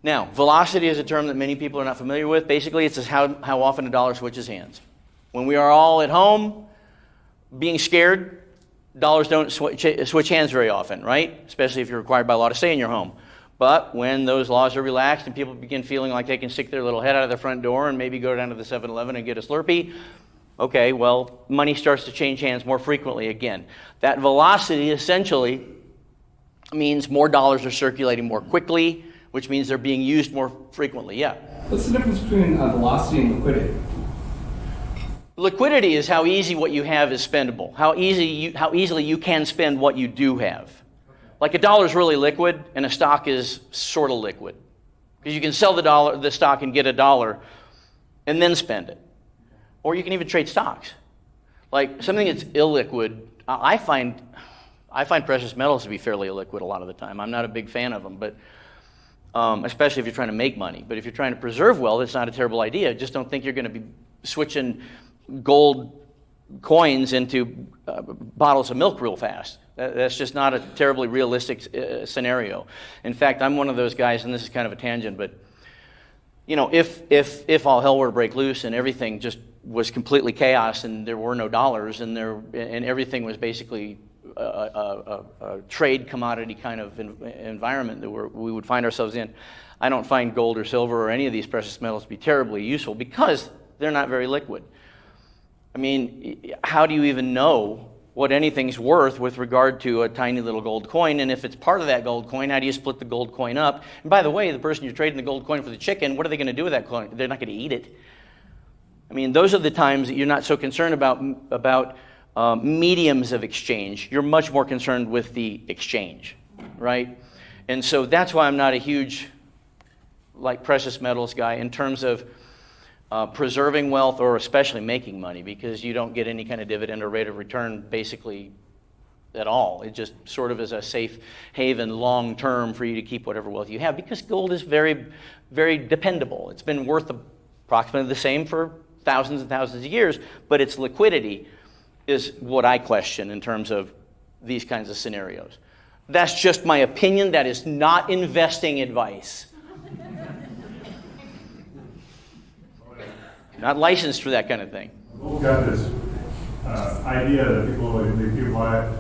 Now, velocity is a term that many people are not familiar with. Basically, it's how often a dollar switches hands. When we are all at home being scared, dollars don't switch hands very often, right? Especially if you're required by law to stay in your home. But when those laws are relaxed and people begin feeling like they can stick their little head out of their front door and maybe go down to the 7-Eleven and get a Slurpee, okay, well, money starts to change hands more frequently again. That velocity essentially means more dollars are circulating more quickly, which means they're being used more frequently. Yeah? What's the difference between velocity and liquidity? Liquidity is how easy what you have is spendable, how easily you can spend what you do have. Like a dollar is really liquid, and a stock is sort of liquid. Because you can sell the stock and get a dollar and then spend it. Or you can even trade stocks. Like something that's illiquid, I find precious metals to be fairly illiquid a lot of the time. I'm not a big fan of them, but especially if you're trying to make money. But if you're trying to preserve wealth, it's not a terrible idea. Just don't think you're going to be switching gold coins into bottles of milk real fast. That's just not a terribly realistic scenario. In fact, I'm one of those guys, and this is kind of a tangent, but you know, if all hell were to break loose and everything just was completely chaos and there were no dollars and everything was basically a trade commodity kind of environment that we would find ourselves in, I don't find gold or silver or any of these precious metals to be terribly useful because they're not very liquid. I mean, how do you even know what anything's worth with regard to a tiny little gold coin? And if it's part of that gold coin, how do you split the gold coin up? And by the way, the person you're trading the gold coin for the chicken, what are they going to do with that coin? They're not going to eat it. I mean, those are the times that you're not so concerned about mediums of exchange. You're much more concerned with the exchange, right? And so that's why I'm not a huge precious metals guy in terms of preserving wealth or especially making money, because you don't get any kind of dividend or rate of return basically at all. It just sort of is a safe haven long term for you to keep whatever wealth you have, because gold is very, very dependable. It's been worth approximately the same for thousands and thousands of years, but its liquidity is what I question in terms of these kinds of scenarios. That's just my opinion. That is not investing advice. Not licensed for that kind of thing. We've got this idea that people buy it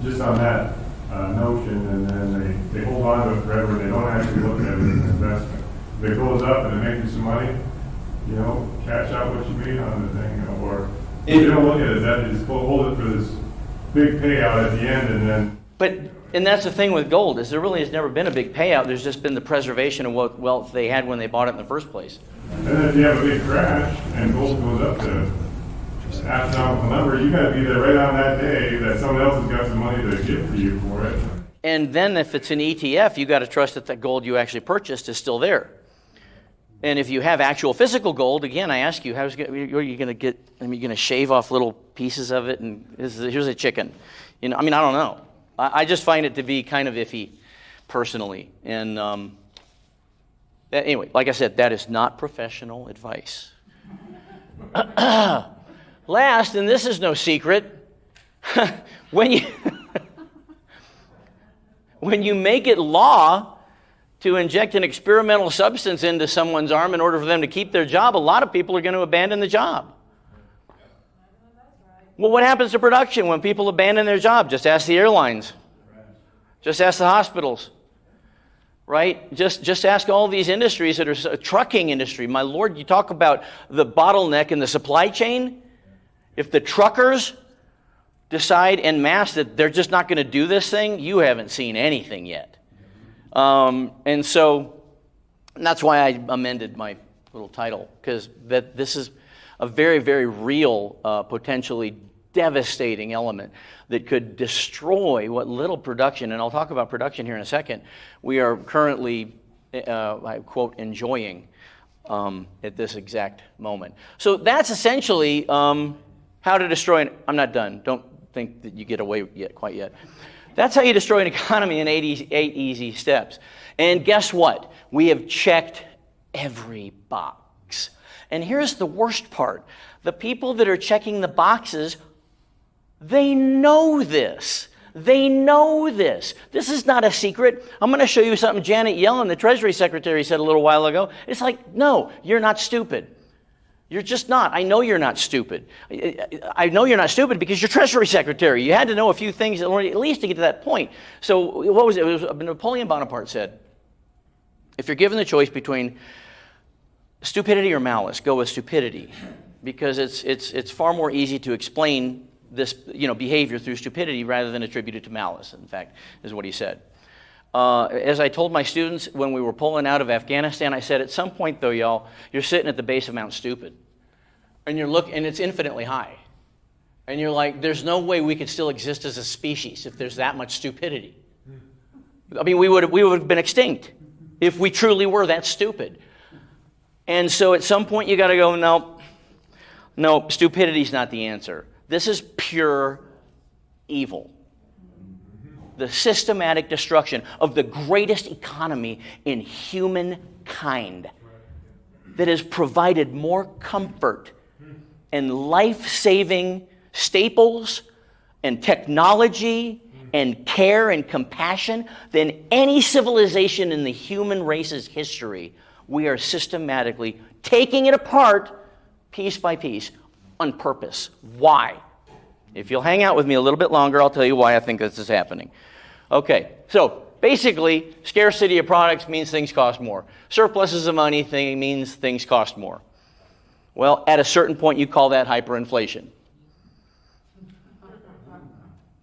just on that notion, and then they hold on to it forever. They don't actually look at it as an investment. If it goes up and it makes you some money, you know, cash out what you made on the thing, or you don't look at it as that. You just hold it for this big payout at the end, and then. And that's the thing with gold, is there really has never been a big payout. There's just been the preservation of what wealth they had when they bought it in the first place. And then if you have a big crash and gold goes up to an astronomical number, you got to be there right on that day that someone else has got some money to give to you for it. And then if it's an ETF, you got to trust that the gold you actually purchased is still there. And if you have actual physical gold, again, I ask you, are you going to get? I mean, you're going to shave off little pieces of it, and here's a chicken. You know, I mean, I don't know. I just find it to be kind of iffy, personally, and Anyway, like I said, that is not professional advice. Last, and this is no secret, when you make it law to inject an experimental substance into someone's arm in order for them to keep their job, a lot of people are going to abandon the job. Well, what happens to production when people abandon their job? Just ask the airlines. Just ask the hospitals. Right? Just ask all these industries that are trucking industry. My Lord, you talk about the bottleneck in the supply chain. If the truckers decide en masse that they're just not going to do this thing, you haven't seen anything yet. And that's why I amended my little title, because this is a very, very real, potentially devastating element that could destroy what little production, and I'll talk about production here in a second, we are currently, I quote, enjoying at this exact moment. So that's essentially how to destroy I'm not done. Don't think that you get away quite yet. That's how you destroy an economy in 8 easy steps. And guess what? We have checked every box. And here's the worst part. The people that are checking the boxes, they know this. They know this. This is not a secret. I'm going to show you something Janet Yellen, the Treasury Secretary, said a little while ago. It's like, no, you're not stupid. You're just not. I know you're not stupid. I know you're not stupid because you're Treasury Secretary. You had to know a few things at least to get to that point. So what was it? It was Napoleon Bonaparte said, if you're given the choice between stupidity or malice, go with stupidity, because it's far more easy to explain this behavior through stupidity rather than attribute it to malice, in fact, is what he said. As I told my students when we were pulling out of Afghanistan, I said, at some point, though, y'all, you're sitting at the base of Mount Stupid, and and it's infinitely high. And you're like, there's no way we could still exist as a species if there's that much stupidity. I mean, we would have been extinct if we truly were that stupid. And so at some point, you got to go, no, stupidity's not the answer. This is pure evil. The systematic destruction of the greatest economy in humankind that has provided more comfort and life-saving staples and technology and care and compassion than any civilization in the human race's history. We are systematically taking it apart piece by piece on purpose. Why? If you'll hang out with me a little bit longer, I'll tell you why I think this is happening. Okay, so basically, scarcity of products means things cost more. Surpluses of money means things cost more. Well, at a certain point, you call that hyperinflation.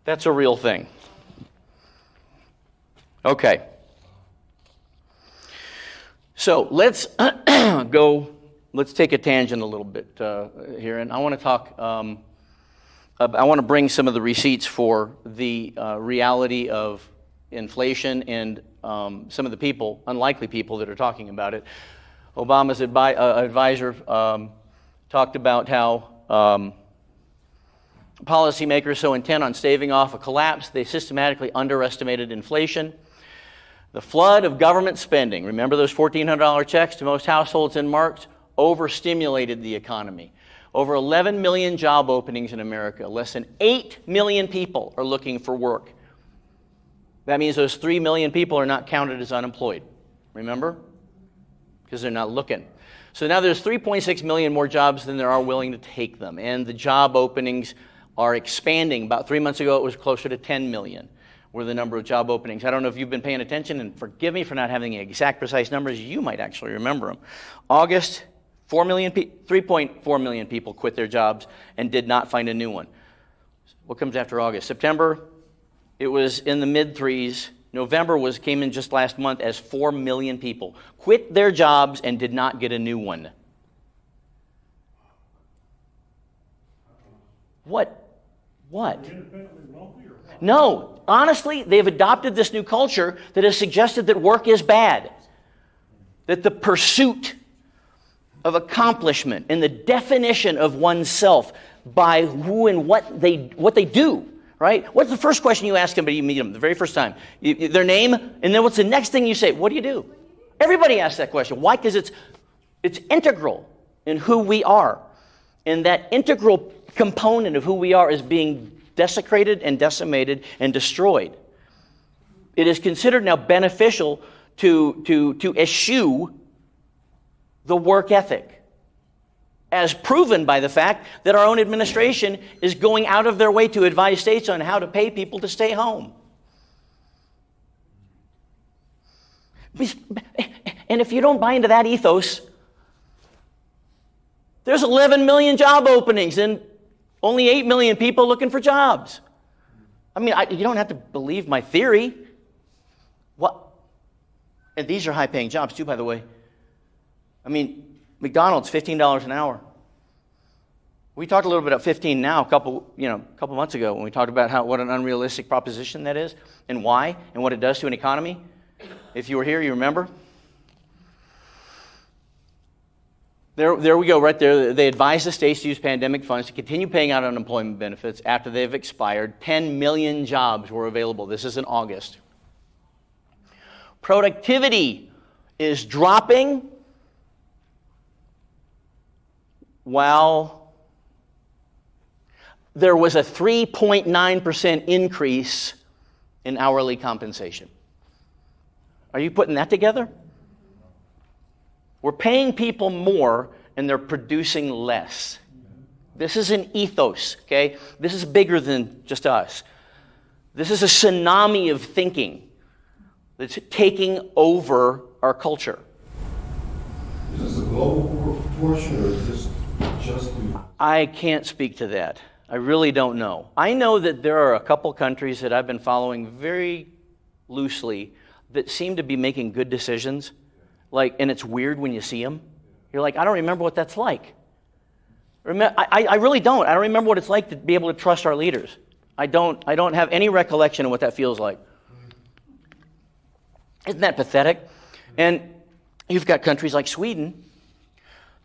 That's a real thing. Okay. So let's take a tangent a little bit here, and I want to talk, I want to bring some of the receipts for the reality of inflation and some of the people, unlikely people that are talking about it. Obama's advisor talked about how policymakers so intent on staving off a collapse, they systematically underestimated inflation. The flood of government spending, remember those $1,400 checks to most households in March, overstimulated the economy. Over 11 million job openings in America. Less than 8 million people are looking for work. That means those 3 million people are not counted as unemployed. Remember? Because they're not looking. So now there's 3.6 million more jobs than there are willing to take them. And the job openings are expanding. About 3 months ago, it was closer to 10 million were the number of job openings. I don't know if you've been paying attention, and forgive me for not having the exact precise numbers. You might actually remember them. August, 3.4 million people quit their jobs and did not find a new one. What comes after August? September, it was in the mid-threes. November came in just last month as 4 million people quit their jobs and did not get a new one. What? No, honestly, they've adopted this new culture that has suggested that work is bad, that the pursuit of accomplishment and the definition of oneself by who and what they do, right? What's the first question you ask somebody you meet them the very first time? Their name, and then what's the next thing you say? What do you do? Everybody asks that question. Why? Because it's integral in who we are. And that integral component of who we are is being desecrated and decimated and destroyed. It is considered now beneficial to eschew the work ethic, as proven by the fact that our own administration is going out of their way to advise states on how to pay people to stay home. And if you don't buy into that ethos, there's 11 million job openings and only 8 million people looking for jobs. I mean, you don't have to believe my theory. What? And these are high-paying jobs too, by the way. I mean, McDonald's, $15 an hour. We talked a little bit about 15 now, a couple months ago, when we talked about what an unrealistic proposition that is, and why, and what it does to an economy. If you were here, you remember. There we go, right there. They advise the states to use pandemic funds to continue paying out unemployment benefits after they've expired. 10 million jobs were available. This is in August. Productivity is dropping while there was a 3.9% increase in hourly compensation. Are you putting that together? We're paying people more and they're producing less. This is an ethos, okay? This is bigger than just us. This is a tsunami of thinking that's taking over our culture. Is this a global proportion or is this just the... I can't speak to that. I really don't know. I know that there are a couple countries that I've been following very loosely that seem to be making good decisions. And it's weird when you see them. You're like, I don't remember what that's like. I really don't. I don't remember what it's like to be able to trust our leaders. I don't have any recollection of what that feels like. Isn't that pathetic? And you've got countries like Sweden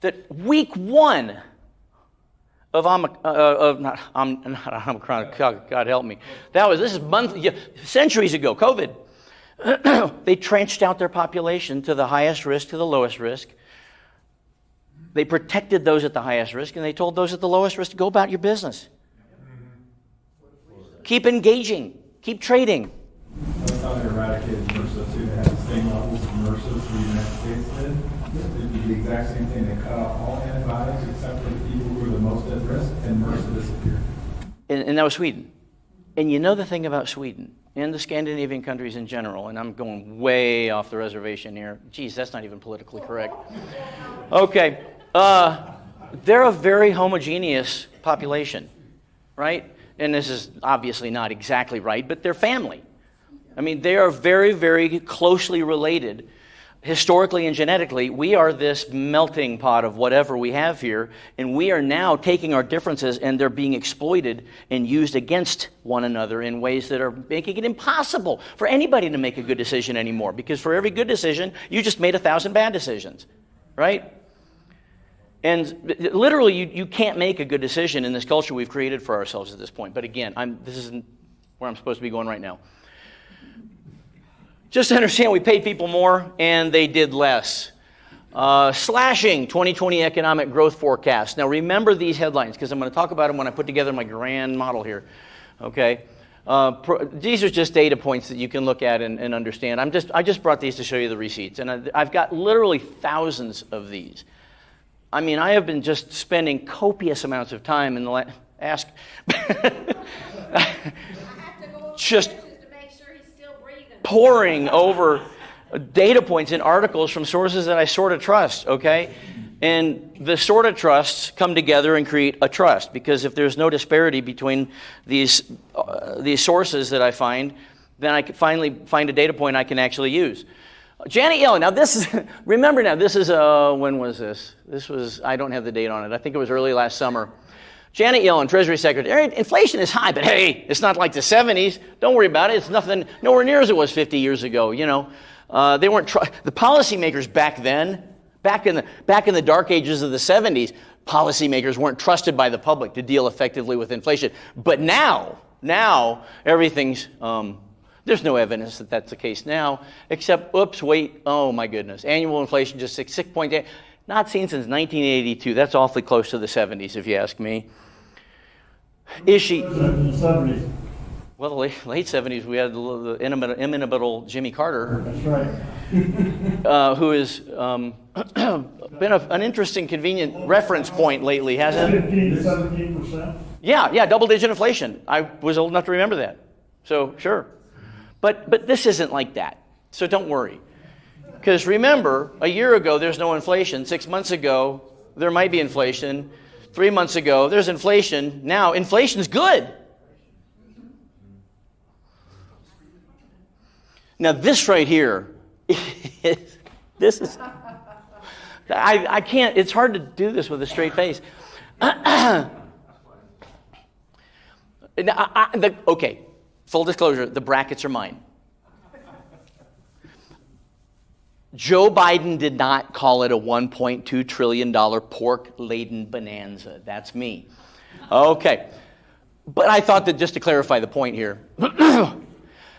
that week one of Omicron, God help me. This is centuries ago, COVID. They trenched out their population to the highest risk to the lowest risk. They protected those at the highest risk, and they told those at the lowest risk to go about your business. Keep engaging. Keep trading. That's how they eradicated MRSA too. They had the same levels of MRSA as the United States did. They did the exact same thing. They cut off all antibiotics except for the people who were the most at risk, and MRSA disappeared. And that was Sweden. And you know the thing about Sweden and the Scandinavian countries in general, and I'm going way off the reservation here. Geez, that's not even politically correct. Okay. They're a very homogeneous population, right? And this is obviously not exactly right, but they're family. I mean, they are very, very closely related. Historically and genetically, we are this melting pot of whatever we have here, and we are now taking our differences and they're being exploited and used against one another in ways that are making it impossible for anybody to make a good decision anymore, because for every good decision, you just made 1,000 bad decisions, right? And literally, you can't make a good decision in this culture we've created for ourselves at this point. But again, this isn't where I'm supposed to be going right now. Just to understand, we paid people more and they did less. Slashing 2020 economic growth forecast. Now remember these headlines because I'm going to talk about them when I put together my grand model here. Okay, these are just data points that you can look at and understand. I just brought these to show you the receipts, and I've got literally thousands of these. I mean, I have been just spending copious amounts of time in the just pouring over data points and articles from sources that I sort of trust, okay? And the sort of trusts come together and create a trust, because if there's no disparity between these sources that I find, then I can finally find a data point I can actually use. Janet Yellen, now this is, remember now, this is, when was this? This was, I don't have the date on it. I think it was early last summer. Janet Yellen, Treasury Secretary, inflation is high, but hey, it's not like the 70s. Don't worry about it. It's nothing, nowhere near as it was 50 years ago, you know. They weren't, the policymakers back then, back in the dark ages of the 70s, policymakers weren't trusted by the public to deal effectively with inflation. But now everything's There's no evidence that that's the case now, except, oops, wait, oh my goodness. Annual inflation just 6.8, not seen since 1982. That's awfully close to the 70s, if you ask me. Is she? In the 70s. Well, the late 70s, we had the inimitable Jimmy Carter. That's right. Who has been an interesting, convenient reference point lately, hasn't it? 15 to 17%. Yeah, double-digit inflation. I was old enough to remember that. So, sure. But this isn't like that. So don't worry. Because remember, a year ago, there's no inflation. 6 months ago, there might be inflation. 3 months ago, there's inflation. Now, inflation's good. Now, this right here, this is, I can't, it's hard to do this with a straight face. Okay, full disclosure, the brackets are mine. Joe Biden did not call it a $1.2 trillion pork-laden bonanza. That's me. Okay, but I thought that just to clarify the point here,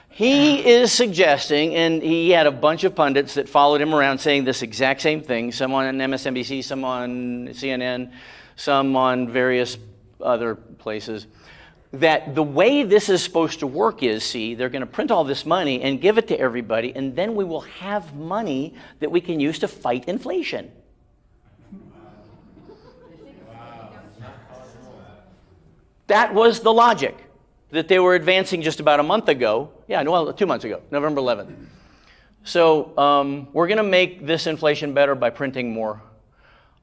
he is suggesting, and he had a bunch of pundits that followed him around saying this exact same thing, some on MSNBC, some on CNN, some on various other places, that the way this is supposed to work is, see, they're going to print all this money and give it to everybody, and then we will have money that we can use to fight inflation. That was the logic that they were advancing just about a month ago. Yeah, well, 2 months ago, November 11th. So we're going to make this inflation better by printing more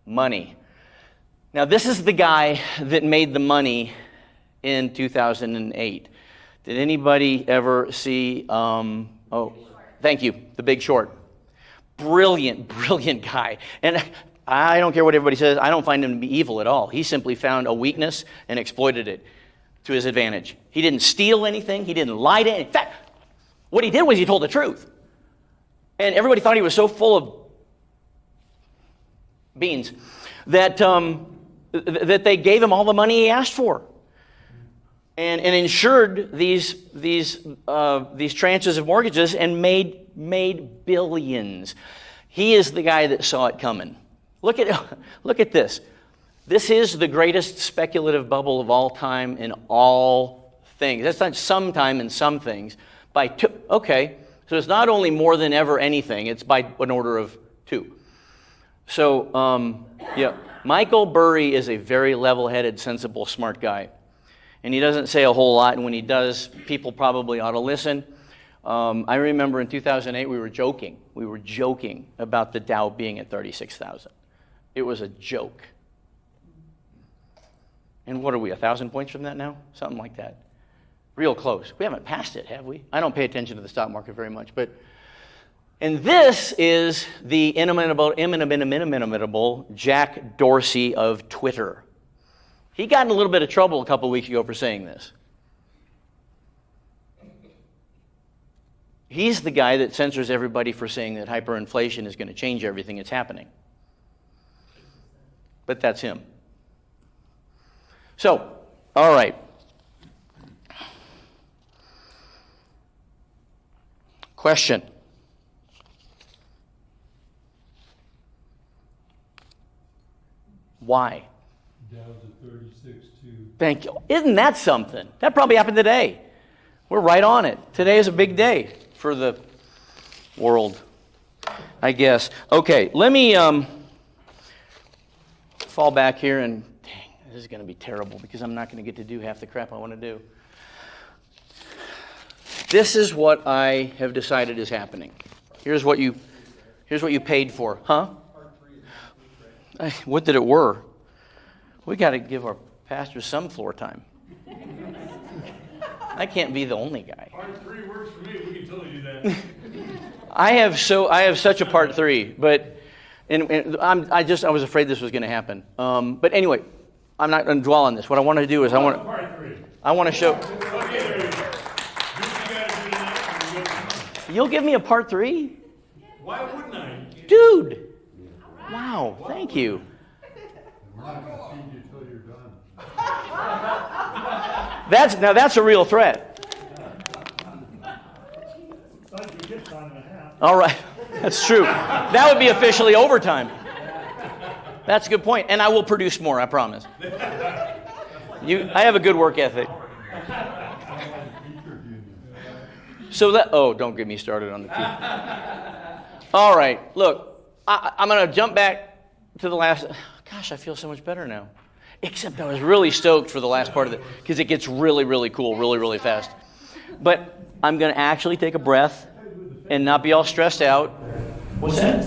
money. Now, this is the guy that made the money in 2008. Did anybody ever see, oh, thank you, The Big Short. Brilliant guy. And I don't care what everybody says, I don't find him to be evil at all. He simply found a weakness and exploited it to his advantage. He didn't steal anything, he didn't lie to anything. In fact, what he did was he told the truth. And everybody thought he was so full of beans that, that they gave him all the money he asked for. And insured these tranches of mortgages and made billions. He is the guy that saw it coming. Look at this. This is the greatest speculative bubble of all time in all things. That's not sometime in some things. Okay, so it's not only more than ever anything, it's by an order of 2. So, yeah, Michael Burry is a very level-headed, sensible, smart guy. And he doesn't say a whole lot, and when he does, people probably ought to listen. I remember in 2008, we were joking about the Dow being at 36,000. It was a joke. And what are we, 1,000 points from that now? Something like that. Real close. We haven't passed it, have we? I don't pay attention to the stock market very much, but... And this is the inimitable Jack Dorsey of Twitter. He got in a little bit of trouble a couple weeks ago for saying this. He's the guy that censors everybody for saying that hyperinflation is going to change everything that's happening. But that's him. So, all right. Question. Why? Dow's at 36.2. Thank you. Isn't that something? That probably happened today. We're right on it. Today is a big day for the world, I guess. Okay, let me fall back here and, dang, this is going to be terrible because I'm not going to get to do half the crap I want to do. This is what I have decided is happening. Here's what you paid for. Huh? Would that it were. We got to give our pastors some floor time. I can't be the only guy. Part 3 works for me. We can totally do that. I have such a part 3, but I was afraid this was going to happen. But anyway, I'm not going to dwell on this. What I want to do is I want to show. Okay, there you go. Do what you gotta do tonight. You'll give me a part 3? Why wouldn't I? Dude. Wow, thank you. We're not going to feed you till you're done. That's a real threat. Thought you get time and a half. All right, that's true. That would be officially overtime. That's a good point, and I will produce more, I promise. I have a good work ethic. So don't get me started on the key. All right, look, I'm going to jump back to the last. Gosh, I feel so much better now. Except I was really stoked for the last part of it because it gets really, really cool, really, really fast. But I'm going to actually take a breath and not be all stressed out. What's that?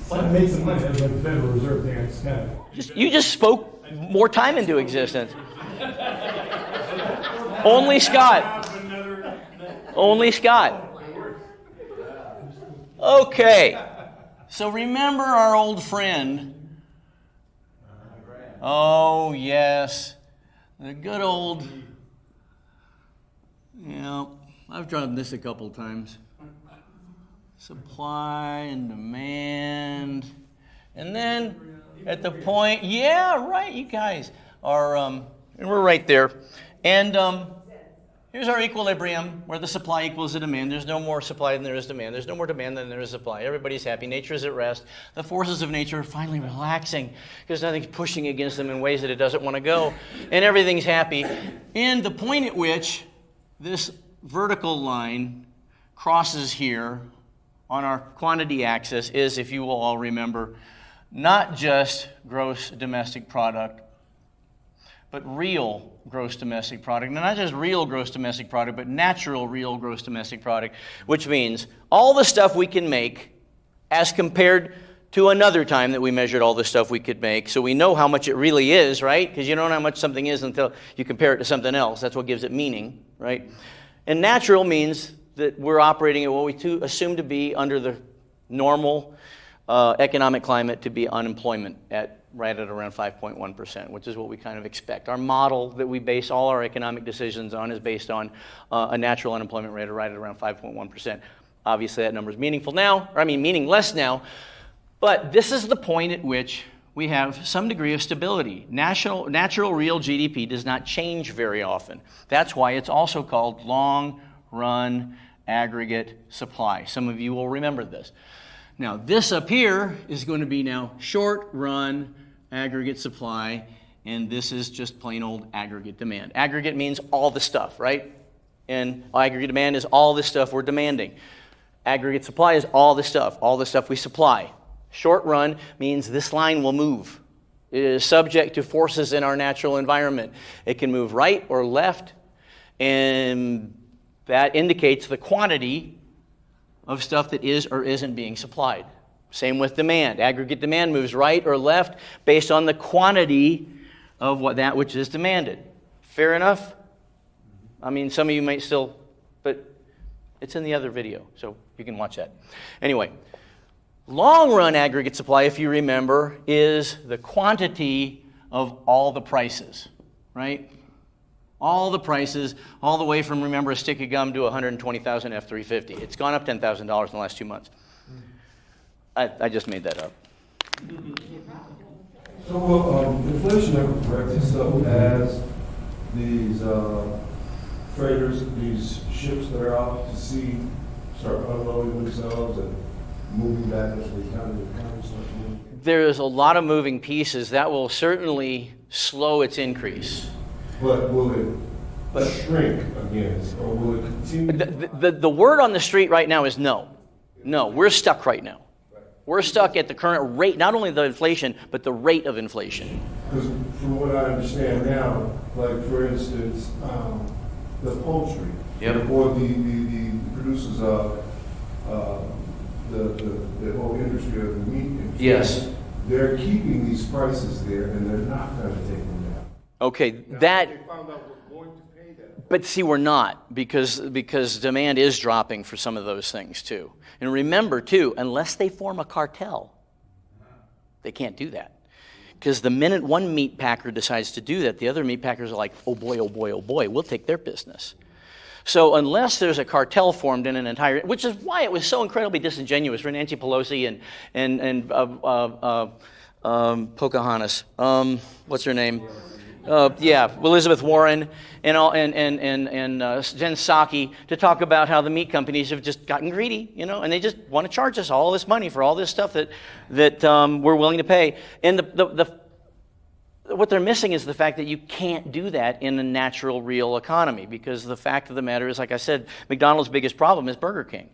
What makes some money? That's like the Federal Reserve thing. It's kind of... You just spoke more time into existence. Only Scott. Only Scott. Okay. So remember our old friend. Oh, yes. The good old... I've drawn this a couple times. Supply and demand. And then at the point, yeah, right, you guys are, and we're right there. And here's our equilibrium where the supply equals the demand. There's no more supply than there is demand. There's no more demand than there is supply. Everybody's happy. Nature is at rest. The forces of nature are finally relaxing because nothing's pushing against them in ways that it doesn't want to go. And everything's happy. And the point at which this vertical line crosses here on our quantity axis is, if you will all remember, not just gross domestic product, but real gross domestic product. And not just real gross domestic product, but natural real gross domestic product, which means all the stuff we can make as compared to another time that we measured all the stuff we could make. So we know how much it really is, right? Because you don't know how much something is until you compare it to something else. That's what gives it meaning, right? And natural means that we're operating at what we assume to be under the normal economic climate to be unemployment right at around 5.1%, which is what we kind of expect. Our model that we base all our economic decisions on is based on a natural unemployment rate of right at around 5.1%. Obviously, that number is meaningless now, but this is the point at which we have some degree of stability. Natural real GDP does not change very often. That's why it's also called long-run aggregate supply. Some of you will remember this. Now, this up here is going to be now short-run aggregate supply, and this is just plain old aggregate demand. Aggregate means all the stuff, right? And aggregate demand is all the stuff we're demanding. Aggregate supply is all the stuff we supply. Short run means this line will move. It is subject to forces in our natural environment. It can move right or left, and that indicates the quantity of stuff that is or isn't being supplied. Same with demand. Aggregate demand moves right or left based on the quantity of that which is demanded. Fair enough? I mean, some of you might still, but it's in the other video, so you can watch that. Anyway, long-run aggregate supply, if you remember, is the quantity of all the prices, right? All the prices, all the way from, remember, a stick of gum to 120,000 F-350. It's gone up $10,000 in the last 2 months. I just made that up. So inflation never corrects itself as these freighters, these ships that are out to sea start unloading themselves and moving back into the economy starts moving. There's a lot of moving pieces. That will certainly slow its increase. But will it shrink again, or will it continue? The word on the street right now is no. No, we're stuck right now. We're stuck at the current rate, not only the inflation, but the rate of inflation. Because from what I understand now, like for instance, the poultry, Yep. or the producers of the whole industry of the meat industry, Yes. they're keeping these prices there, and they're not going to take them down. Okay, Now, that. they found out we're going to pay that. But see, we're not, because demand is dropping for some of those things too. And remember too, unless they form a cartel, they can't do that. Because the minute one meat packer decides to do that, the other meat packers are like, oh boy, oh boy, oh boy, we'll take their business. So unless there's a cartel formed in an entire, which is why it was so incredibly disingenuous for Nancy Pelosi and Pocahontas, what's her name? Elizabeth Warren and Jen Psaki to talk about how the meat companies have just gotten greedy, and they just want to charge us all this money for all this stuff that we're willing to pay. And what they're missing is the fact that you can't do that in a natural, real economy, because the fact of the matter is, like I said, McDonald's biggest problem is Burger King.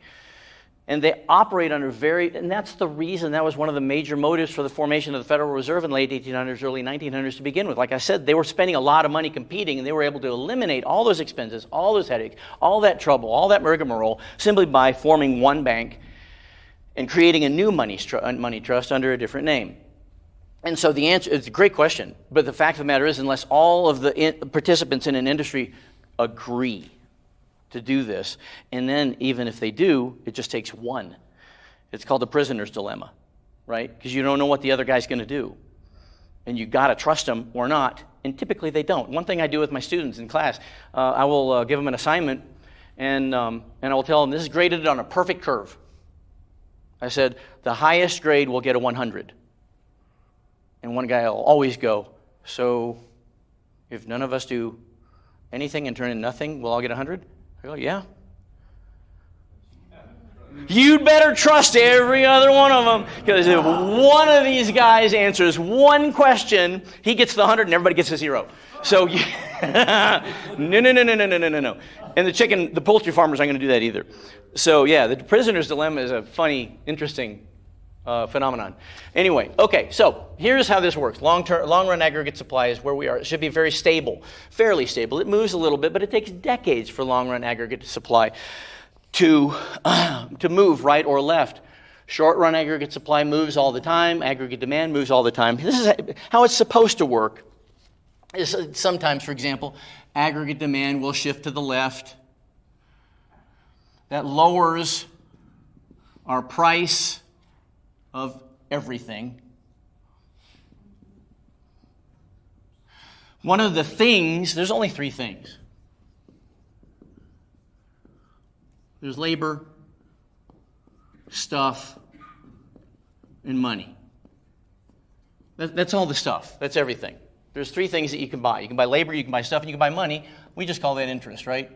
And they operate under and that's the reason, that was one of the major motives for the formation of the Federal Reserve in late 1800s, early 1900s to begin with. Like I said, they were spending a lot of money competing, and they were able to eliminate all those expenses, all those headaches, all that trouble, all that rigmarole, simply by forming one bank and creating a new money trust under a different name. And so the answer, it's a great question, but the fact of the matter is, unless all of the participants in an industry agree to do this, and then even if they do, it just takes one. It's called the prisoner's dilemma, right? Because you don't know what the other guy's going to do, and you got to trust them or not, and typically they don't. One thing I do with my students in class, I will give them an assignment, and I will tell them, this is graded on a perfect curve. I said, the highest grade will get a 100. And one guy will always go, so if none of us do anything and turn in nothing, we'll all get 100? I go, yeah. You'd better trust every other one of them, because if one of these guys answers one question, he gets the 100 and everybody gets a 0. So, no. And the poultry farmers aren't going to do that either. So, yeah, the prisoner's dilemma is a funny, interesting phenomenon. Anyway, okay, so here's how this works. Long-run aggregate supply is where we are. It should be very stable, fairly stable. It moves a little bit, but it takes decades for long-run aggregate supply to move right or left. Short-run aggregate supply moves all the time. Aggregate demand moves all the time. This is how it's supposed to work. Sometimes, for example, aggregate demand will shift to the left. That lowers our price of everything. One of the things, there's only 3 things. There's labor, stuff, and money. That's all the stuff. That's everything. There's 3 things that you can buy. You can buy labor, you can buy stuff, and you can buy money. We just call that interest, right?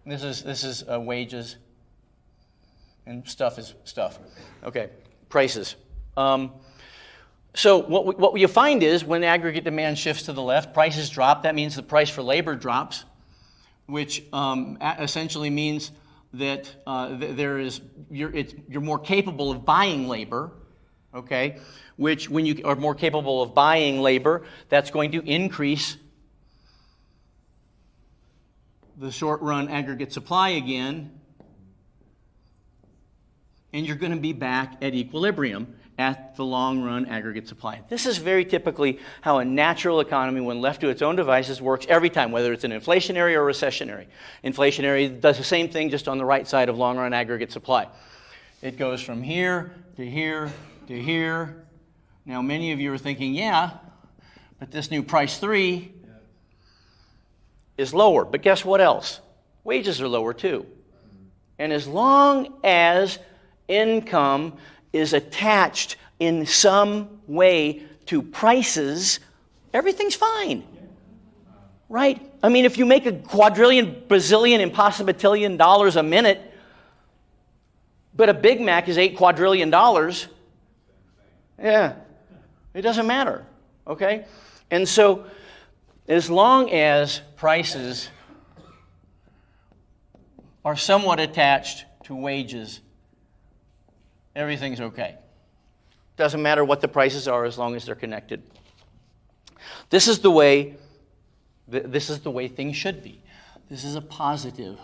This is wages. And stuff is stuff. Okay, prices. So what you find is when aggregate demand shifts to the left, prices drop. That means the price for labor drops, which essentially means that you're more capable of buying labor. Okay, which when you are more capable of buying labor, that's going to increase the short-run aggregate supply again. And you're going to be back at equilibrium at the long-run aggregate supply. This is very typically how a natural economy, when left to its own devices, works every time, whether it's an inflationary or recessionary. Inflationary does the same thing, just on the right side of long-run aggregate supply. It goes from here to here to here. Now, many of you are thinking, yeah, but this new price 3 is lower. But guess what else? Wages are lower too. And as long as income is attached in some way to prices, everything's fine. Right? I mean, if you make a quadrillion, bazillion, impossibillion dollars a minute, but a Big Mac is $8 quadrillion, yeah, it doesn't matter. Okay? And so, as long as prices are somewhat attached to wages, everything's okay. Doesn't matter what the prices are as long as they're connected. This is the way things should be. This is a positive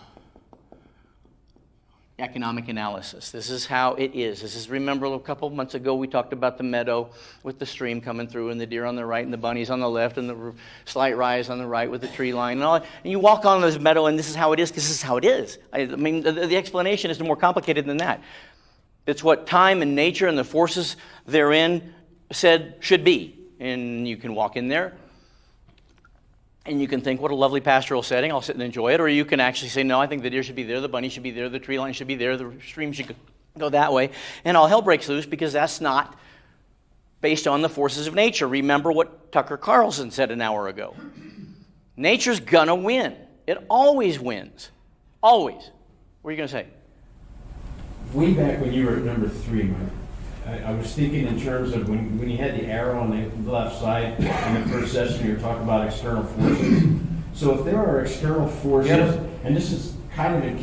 economic analysis. This is how it is. Remember a couple of months ago we talked about the meadow with the stream coming through and the deer on the right and the bunnies on the left and the slight rise on the right with the tree line and all that. And you walk on this meadow and this is how it is because this is how it is. I mean, the explanation is more complicated than that. It's what time and nature and the forces therein said should be. And you can walk in there and you can think, what a lovely pastoral setting, I'll sit and enjoy it. Or you can actually say, no, I think the deer should be there, the bunny should be there, the tree line should be there, the stream should go that way. And all hell breaks loose because that's not based on the forces of nature. Remember what Tucker Carlson said an hour ago. Nature's gonna win. It always wins. Always. What are you gonna say? Way back when you were at number 3, Mike, I was thinking in terms of when you had the arrow on the left side in the first session, you were talking about external forces. So if there are external forces, and this is kind of in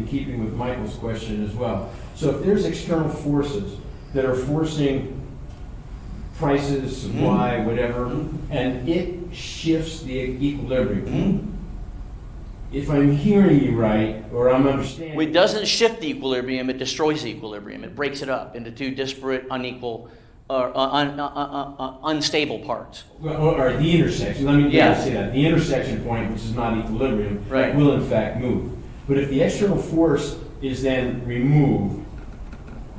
keeping with Michael's question as well. So if there's external forces that are forcing prices, supply, whatever, and it shifts the equilibrium. If I'm hearing you right, or I'm understanding... It doesn't shift the equilibrium, it destroys the equilibrium. It breaks it up into two disparate, unequal, unstable parts. Or the intersection, let me Yes. say that. The intersection point, which is not equilibrium, Right. will in fact move. But if the external force is then removed,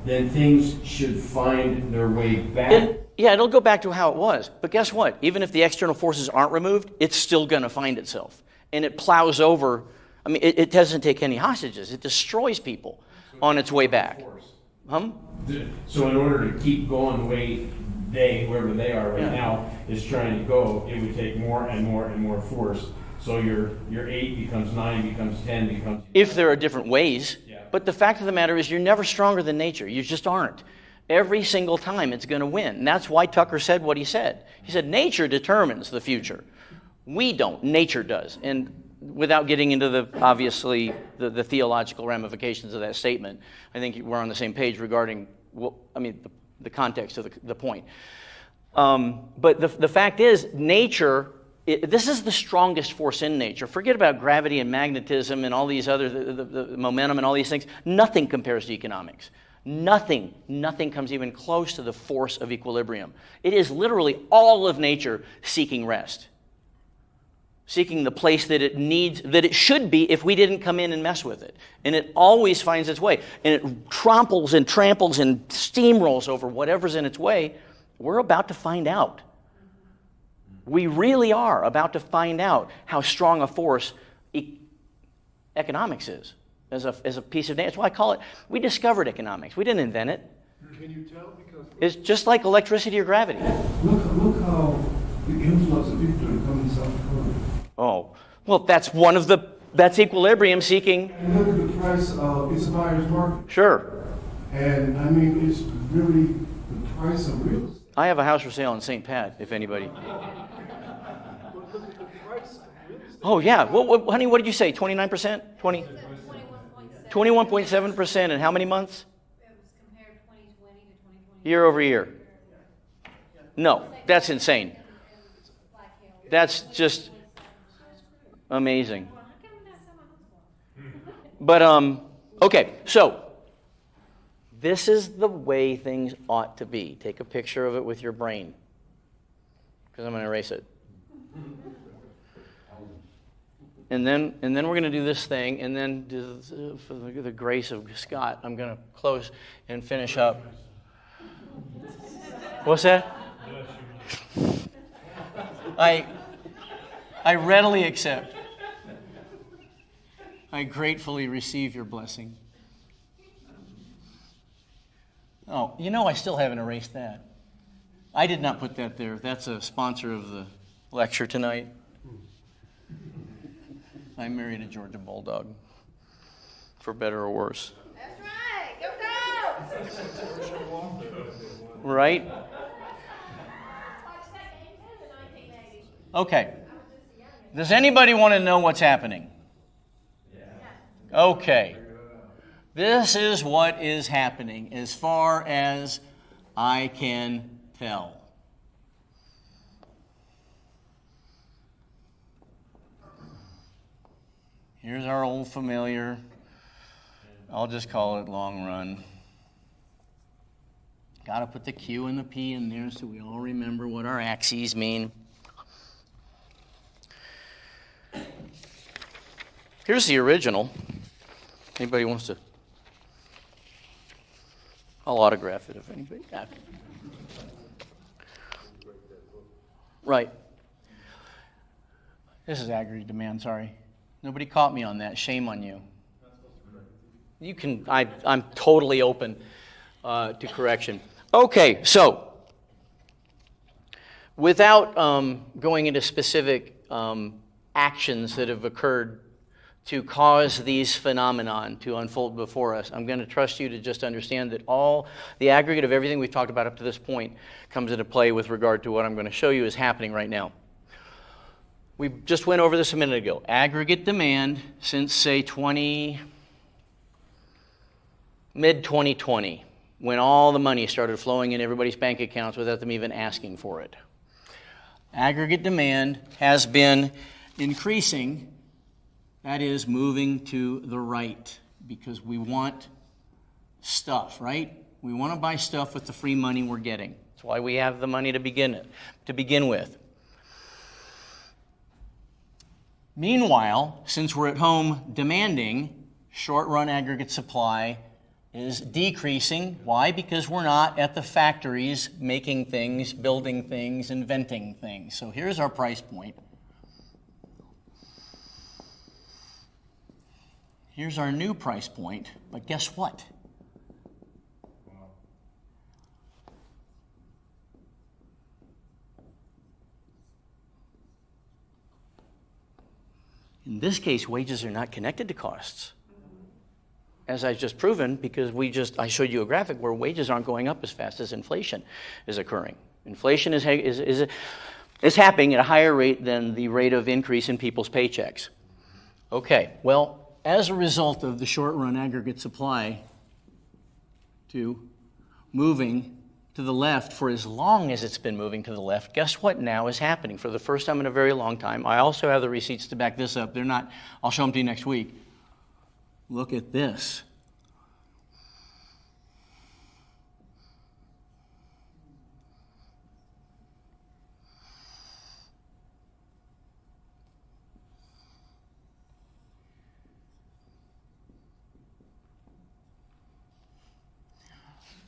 then things should find their way back. It'll go back to how it was. But guess what? Even if the external forces aren't removed, it's still going to find itself. And it plows over. I mean, it doesn't take any hostages. It destroys people on its way back. So in order to keep going the way whoever they are right now, is trying to go, it would take more and more and more force. So your 8 becomes 9, becomes 10, becomes... If there are different ways. But the fact of the matter is you're never stronger than nature. You just aren't. Every single time it's going to win. And that's why Tucker said what he said. He said nature determines the future. We don't. Nature does. And without getting into the theological ramifications of that statement, I think we're on the same page regarding, the context of the point. But the fact is, nature, this is the strongest force in nature. Forget about gravity and magnetism and all these other, the momentum and all these things. Nothing compares to economics. Nothing comes even close to the force of equilibrium. It is literally all of nature seeking rest. Seeking the place that it needs, that it should be if we didn't come in and mess with it. And it always finds its way. And it tramples and steamrolls over whatever's in its way. We're about to find out. We really are about to find out how strong a force economics is as a piece of data. That's why I call it, we discovered economics. We didn't invent it. Can you tell? Because it's just like electricity or gravity. Look how the influx of people are coming to South Dakota. Oh, well, that's equilibrium seeking. And look at the price of, it's a buyer's market. Sure. And I mean, it's really the price of real estate. I have a house for sale in St. Pat, if anybody. Oh, yeah. Honey, what did you say? 29%? 21.7%. And how many months? It was compared 2020 to 2020. Year over year. No, that's insane. That's just amazing. But, okay, so this is the way things ought to be. Take a picture of it with your brain, because I'm going to erase it. And then we're going to do this thing, and then for the grace of Scott, I'm going to close and finish up. What's that? I readily accept. I gratefully receive your blessing. Oh, I still haven't erased that. I did not put that there. That's a sponsor of the lecture tonight. I married a Georgia Bulldog, for better or worse. That's right. Go! Right? Okay. Does anybody want to know what's happening? Okay. This is what is happening as far as I can tell. Here's our old familiar. I'll just call it long run. Got to put the Q and the P in there so we all remember what our axes mean. Here's the original. Anybody wants to? I'll autograph it if anybody. Yeah. Right. This is aggregate demand, sorry. Nobody caught me on that. Shame on you. You can, I'm totally open to correction. Okay, so without going into specific actions that have occurred to cause these phenomenon to unfold before us, I'm going to trust you to just understand that all the aggregate of everything we've talked about up to this point comes into play with regard to what I'm going to show you is happening right now. We just went over this a minute ago. Aggregate demand since, say, mid-2020, when all the money started flowing in everybody's bank accounts without them even asking for it. Aggregate demand has been increasing, that is, moving to the right, because we want stuff, right? We want to buy stuff with the free money we're getting. That's why we have the money to begin with. Meanwhile, since we're at home demanding, short-run aggregate supply is decreasing. Why? Because we're not at the factories making things, building things, inventing things. So here's our price point. Here's our new price point, but guess what? In this case, wages are not connected to costs. As I've just proven, because I showed you a graphic where wages aren't going up as fast as inflation is occurring. Inflation is happening at a higher rate than the rate of increase in people's paychecks. Okay, well, as a result of the short-run aggregate supply moving to the left for as long as it's been moving to the left, guess what now is happening for the first time in a very long time? I also have the receipts to back this up. They're not, I'll show them to you next week. Look at this.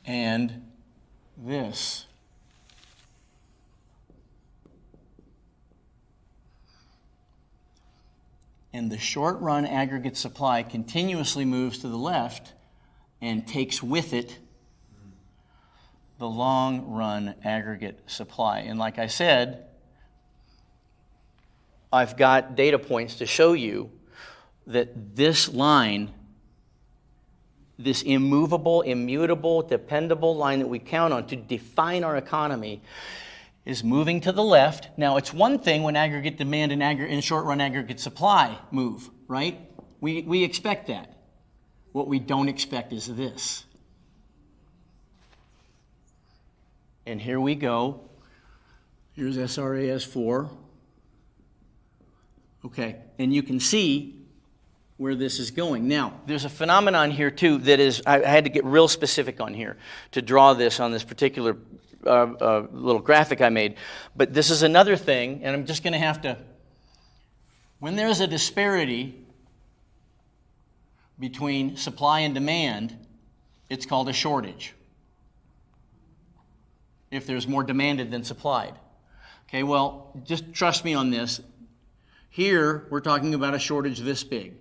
And this. And the short-run aggregate supply continuously moves to the left and takes with it the long-run aggregate supply. And like I said, I've got data points to show you that this line, this immovable, immutable, dependable line that we count on to define our economy, is moving to the left. Now, it's one thing when aggregate demand and short-run aggregate supply move, right? We expect that. What we don't expect is this. And here we go. Here's SRAS 4. Okay, and you can see where this is going. Now, there's a phenomenon here, too, that is, I had to get real specific on here to draw this on this particular little graphic I made. But this is another thing, and I'm just going to have to, when there's a disparity between supply and demand, it's called a shortage. If there's more demanded than supplied. Okay, well, just trust me on this. Here, we're talking about a shortage this big.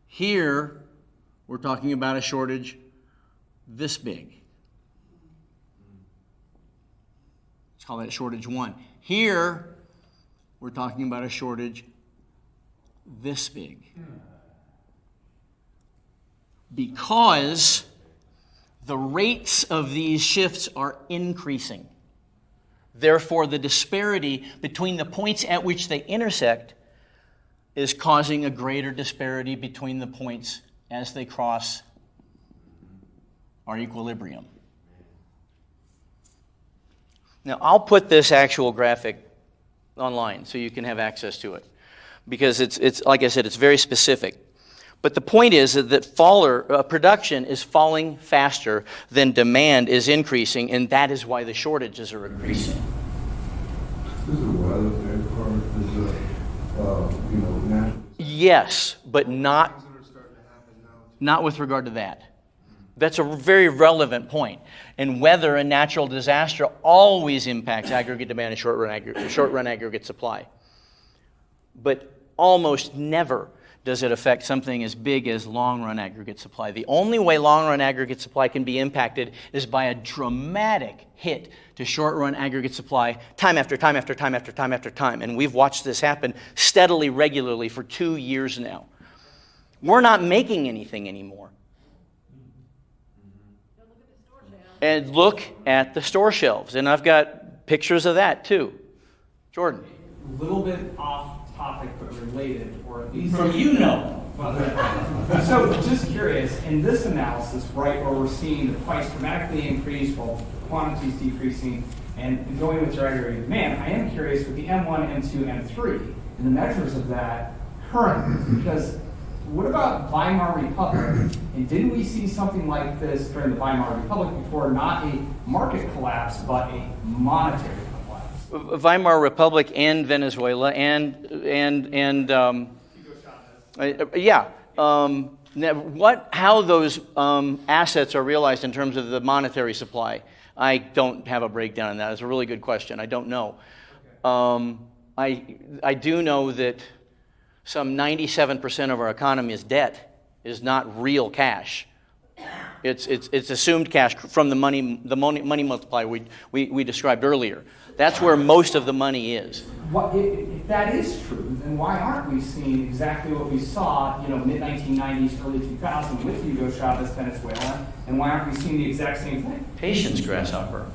Here, we're talking about a shortage this big. Let's call that shortage 1. Here, we're talking about a shortage this big. Because the rates of these shifts are increasing. Therefore, the disparity between the points at which they intersect is causing a greater disparity between the points as they cross our equilibrium. Now, I'll put this actual graphic online so you can have access to it, because it's like I said, it's very specific. But the point is that production is falling faster than demand is increasing, and that is why the shortages are increasing. This is a weather thing, natural. Yes, but not with regard to that. That's a very relevant point. And weather and natural disaster always impacts aggregate demand and short-run aggregate supply. But almost never does it affect something as big as long-run aggregate supply. The only way long-run aggregate supply can be impacted is by a dramatic hit to short-run aggregate supply time after time after time after time after time. And we've watched this happen steadily, regularly for 2 years now. We're not making anything anymore. And look at the store shelves. And I've got pictures of that too. Jordan. A little bit off topic, but related, or at least... From you know. So, just curious, in this analysis, right, where we're seeing the price dramatically increase while the quantities decreasing, and going with your aggregate demand, I am curious with the M1, M2, M3, and the measures of that currently, because what about Weimar Republic? And didn't we see something like this during the Weimar Republic before? Not a market collapse, but a monetary collapse. Weimar Republic and Venezuela how those assets are realized in terms of the monetary supply, I don't have a breakdown on that. It's a really good question. I don't know. I do know that some 97% of our economy is debt, is not real cash. It's assumed cash from the money multiplier we described earlier. That's where most of the money is. If that is true, then why aren't we seeing exactly what we saw, mid-1990s, early 2000s with Hugo Chavez, Venezuela, and why aren't we seeing the exact same thing? Patience, grasshopper.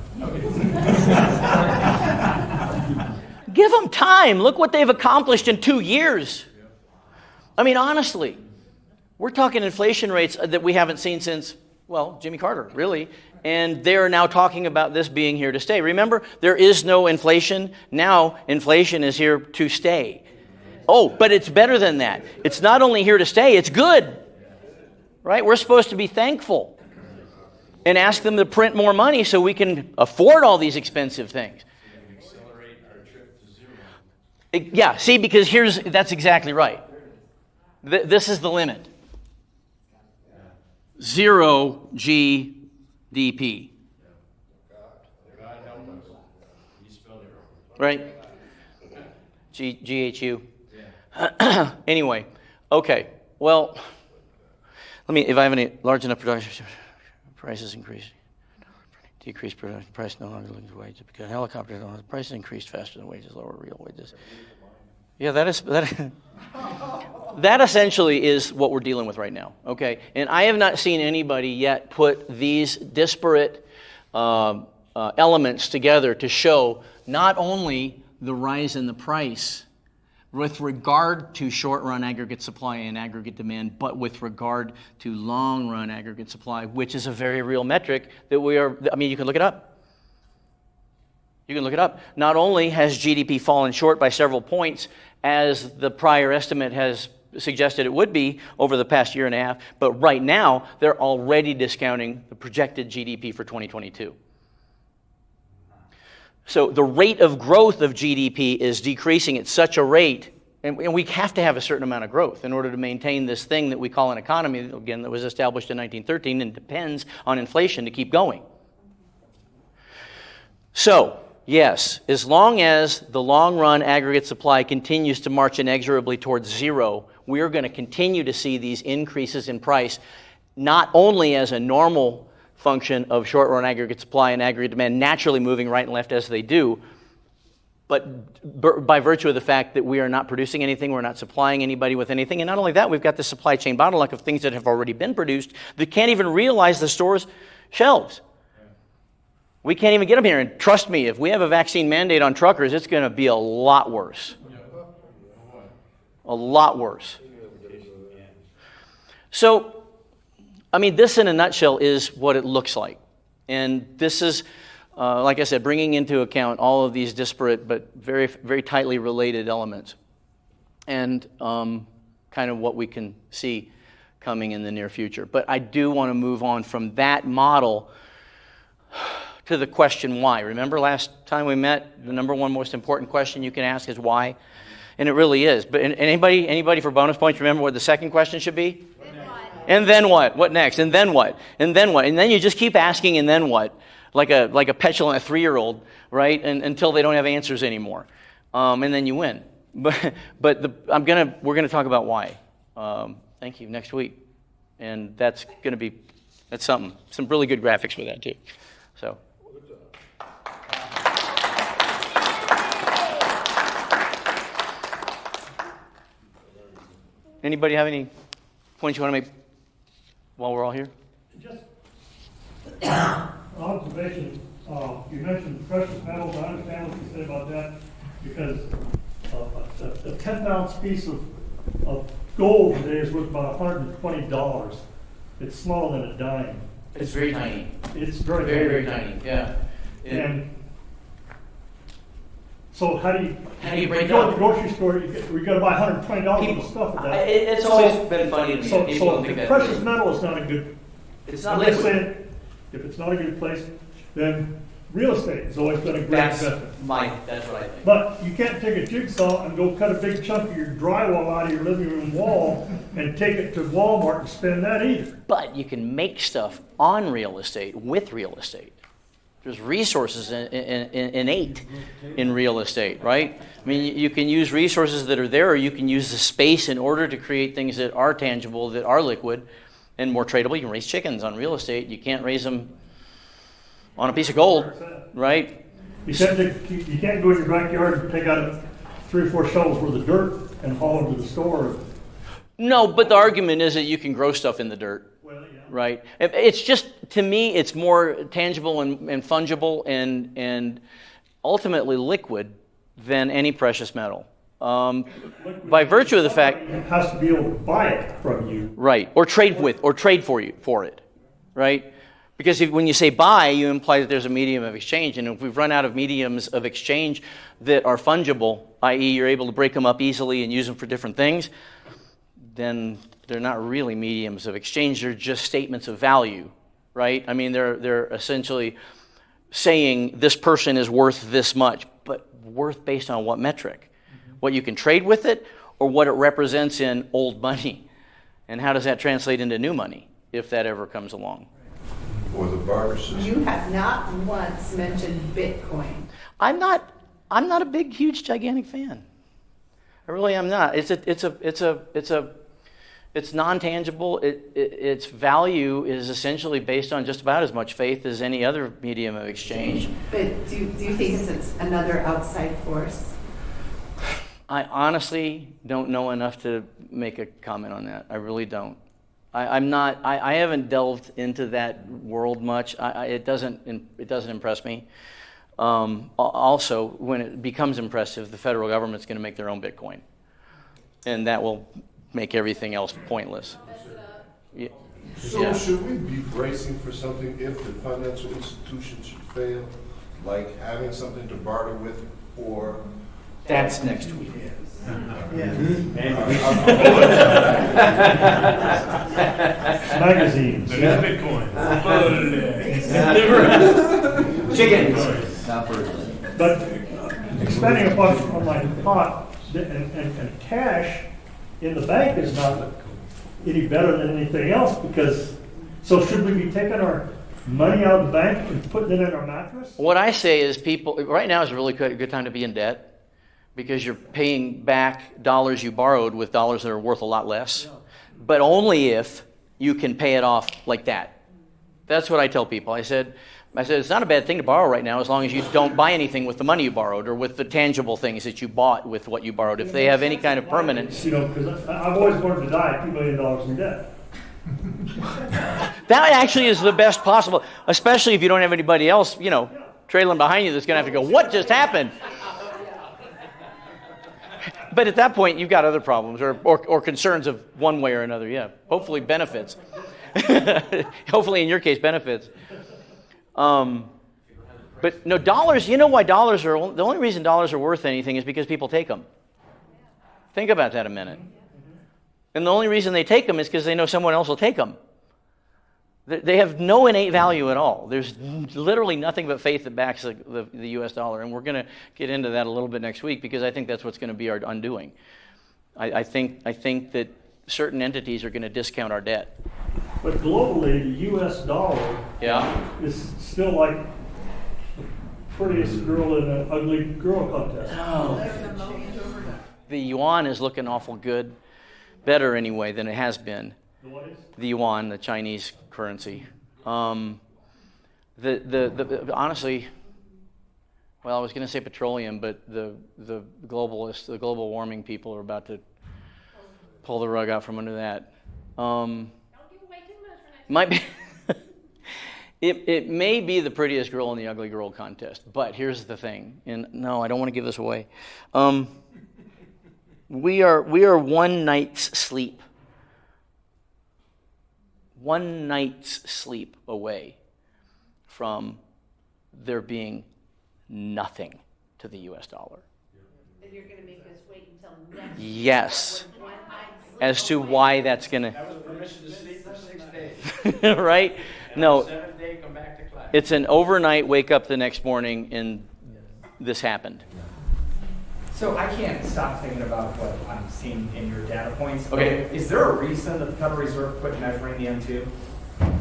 Give them time. Look what they've accomplished in 2 years. I mean, honestly, we're talking inflation rates that we haven't seen since, Jimmy Carter, really. And they're now talking about this being here to stay. Remember, there is no inflation. Now, inflation is here to stay. Oh, but it's better than that. It's not only here to stay, it's good. Right? We're supposed to be thankful and ask them to print more money so we can afford all these expensive things. Yeah, see, because that's exactly right. This is the limit. 0 GDP. Right? GHU. Anyway, okay. Well, if I have any large enough production, prices increase. Decrease production price no longer links wages because helicopters don't have prices increased faster than wages, lower real wages. Yeah, that essentially is what we're dealing with right now. Okay, and I have not seen anybody yet put these disparate elements together to show not only the rise in the price with regard to short-run aggregate supply and aggregate demand, but with regard to long-run aggregate supply, which is a very real metric that you can look it up. You can look it up. Not only has GDP fallen short by several points, as the prior estimate has suggested it would be over the past year and a half, but right now, they're already discounting the projected GDP for 2022. So the rate of growth of GDP is decreasing at such a rate, and we have to have a certain amount of growth in order to maintain this thing that we call an economy, again, that was established in 1913 and depends on inflation to keep going. So, yes, as long as the long-run aggregate supply continues to march inexorably towards zero, we're going to continue to see these increases in price, not only as a normal function of short-run aggregate supply and aggregate demand naturally moving right and left as they do, but by virtue of the fact that we are not producing anything, we're not supplying anybody with anything, and not only that, we've got the supply chain bottleneck of things that have already been produced that can't even realize the store's shelves. We can't even get them here, and trust me, if we have a vaccine mandate on truckers, it's going to be a lot worse. A lot worse. So, this in a nutshell is what it looks like. And this is, like I said, bringing into account all of these disparate but very, very tightly related elements. And kind of what we can see coming in the near future. But I do want to move on from that model to the question why. Remember last time we met, the number one most important question you can ask is why? And it really is. But anybody for bonus points remember what the second question should be? And then what? What next? And then what? And then what? And then you just keep asking, and then what? Like a petulant 3-year-old, right? And until they don't have answers anymore, and then you win. But we're gonna talk about why. thank you, next week. And that's something. Some really good graphics for that too. So. Anybody have any points you want to make while we're all here? Just an observation, you mentioned precious metals. I understand what you said about that, because a 10-ounce piece of gold today is worth about $120. It's smaller than a dime. It's very tiny. It's very, Very tiny, yeah. And so how do you break you go to up? the grocery store, we got to buy $120 worth of stuff with that. It's always been funny to me. So People don't think if that. precious metal is not a good, It's not I'm just liquid. saying, if it's not a good place, then real estate has always been a great That's investment. that's what I think. But you can't take a jigsaw and go cut a big chunk of your drywall out of your living room wall and take it to Walmart and spend that either. But you can make stuff on real estate with real estate. There's resources innate in real estate, right? I mean, you can use resources that are there, or you can use the space in order to create things that are tangible, that are liquid, and more tradable. You can raise chickens on real estate. You can't raise them on a piece of gold, right? You can't go in your backyard and take out 3 or 4 shovels worth of dirt and haul them to the store. No, but the argument is that you can grow stuff in the dirt. Well, yeah. Right. It's just, to me, it's more tangible and fungible and ultimately liquid than any precious metal. By virtue of the fact, It has to be able to buy it from you. right, or trade for it, right? Because when you say buy, you imply that there's a medium of exchange, and if we've run out of mediums of exchange that are fungible, i.e., you're able to break them up easily and use them for different things, then they're not really mediums of exchange. They're just statements of value, right? I mean, they're essentially saying this person is worth this much, but worth based on what metric? What you can trade with it, or what it represents in old money? And how does that translate into new money, if that ever comes along? Or the barter system. You have not once mentioned Bitcoin. I'm not a big, huge, gigantic fan. I really am not. It's non-tangible. Its value is essentially based on just about as much faith as any other medium of exchange. But do you think it's another outside force? I honestly don't know enough to make a comment on that. I really don't. I haven't delved into that world much. It doesn't impress me. Also, when it becomes impressive, the federal government's going to make their own Bitcoin, and that will make everything else pointless. Yeah. So Yeah. should we be bracing for something if the financial institution should fail, like having something to barter with, or? That's next week. Magazines. Bitcoin. Chickens. Not birds. But expanding upon my thought, and cash in the bank is not any better than anything else, because, so should we be taking our money out of the bank and putting it in our mattress? What I say is, people, right now is a really good time to be in debt, because you're paying back dollars you borrowed with dollars that are worth a lot less, but only if you can pay it off like that. That's what I tell people. I said it's not a bad thing to borrow right now, as long as you don't buy anything with the money you borrowed or with the tangible things that you bought with what you borrowed. If they have any kind of permanence. You know, because I've always wanted to die at $2 million in debt. That actually is the best possible, especially if you don't have anybody else, trailing behind you that's going to have to go, what just happened? But at that point, you've got other problems or concerns of one way or another, yeah. Hopefully benefits. Hopefully, in your case, benefits. But no, dollars, you know why dollars are, the only reason dollars are worth anything is because people take them. Think about that a minute. And the only reason they take them is because they know someone else will take them. They have no innate value at all. There's literally nothing but faith that backs the U.S. dollar, and we're going to get into that a little bit next week, because I think that's what's going to be our undoing. I think that certain entities are going to discount our debt. But globally, the U.S. dollar is still like the prettiest girl in an ugly girl contest. The yuan is looking awful good. better anyway than it has been. The what is? The yuan, the Chinese currency. Honestly, well, I was going to say petroleum, but the globalists, the global warming people are about to pull the rug out from under that. Don't give away too much for next Might be. It may be the prettiest girl in the ugly girl contest, but here's the thing. And no, I don't want to give this away. We are 1 night's sleep. 1 night's sleep away from there being nothing to the U.S. dollar. And you're gonna make us wait until next. Yes. With one night sleep As to away. why that's going That was permission to sleep for 6 days. to, right? No, 7th day, come back to class. it's an overnight wake up the next morning and this happened. So I can't stop thinking about what I'm seeing in your data points. Okay. Is there a reason that the Federal Reserve quit measuring the M2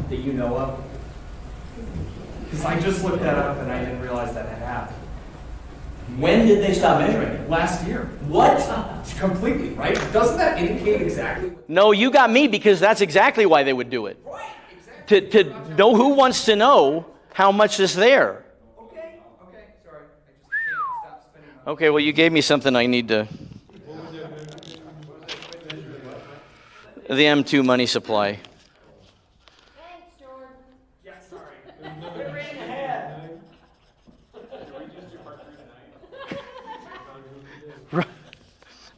that you know of? Because I just looked that up and I didn't realize that had happened. When did they stop measuring it? Last year. What? Completely, right? Doesn't that indicate exactly what... No, you got me because that's exactly why they would do it. Right, exactly. To know who wants to know how much is there. Okay, sorry. I just can't stop spinning my... Okay, well, you gave me something I need to. The M2 money supply. Thanks, Jordan. Yeah, sorry. We're reading ahead.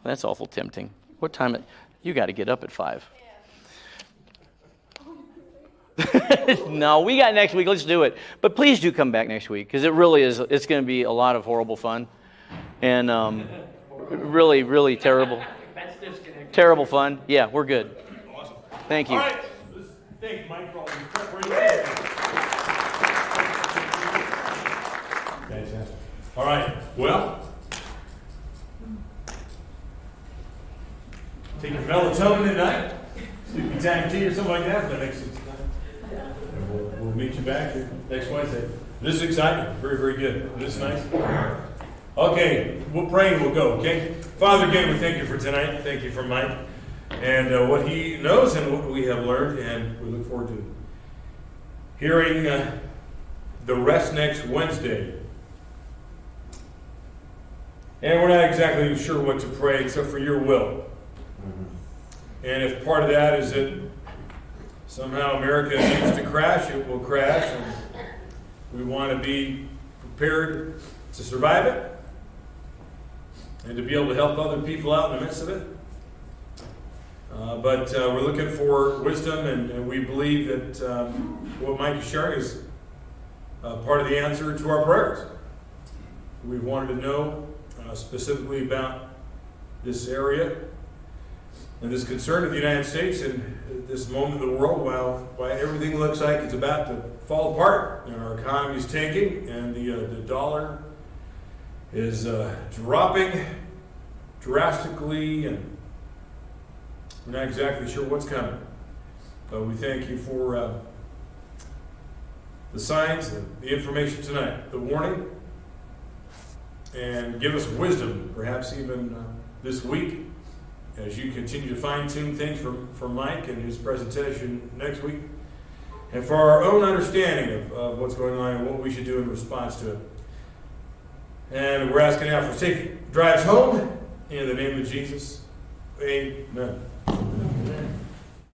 That's awful tempting. What time? You got to get up at 5. No, we got next week. Let's do it. But please do come back next week because it really is. It's going to be a lot of horrible fun, and really, really terrible, terrible fun. Yeah, we're good. Awesome. Thank you. All right. Thank you, Mike, for all these preparations. Fantastic. All right. Well, take your melatonin at night, sleepy time tea or something like that for the next 6 months. And we'll meet you back here next Wednesday. This is exciting. Very, very good. This is nice. Okay, we'll pray and we'll go, okay? Father, again, we thank you for tonight. Thank you for Mike and what he knows and what we have learned. And we look forward to hearing the rest next Wednesday. And we're not exactly sure what to pray except for your will. And if part of that is that somehow America needs to crash, it will crash. And we want to be prepared to survive it and to be able to help other people out in the midst of it. But we're looking for wisdom, and we believe that what Mike is sharing is part of the answer to our prayers. We wanted to know specifically about this area and this concern of the United States and this moment in the world while everything looks like it's about to fall apart and our economy is tanking and the dollar is dropping drastically and we're not exactly sure what's coming. But we thank you for the signs, the information tonight, the warning, and give us wisdom, perhaps even this week, as you continue to fine-tune things for Mike and his presentation next week, and for our own understanding of what's going on and what we should do in response to it. And we're asking now for safe drives home, in the name of Jesus. Amen.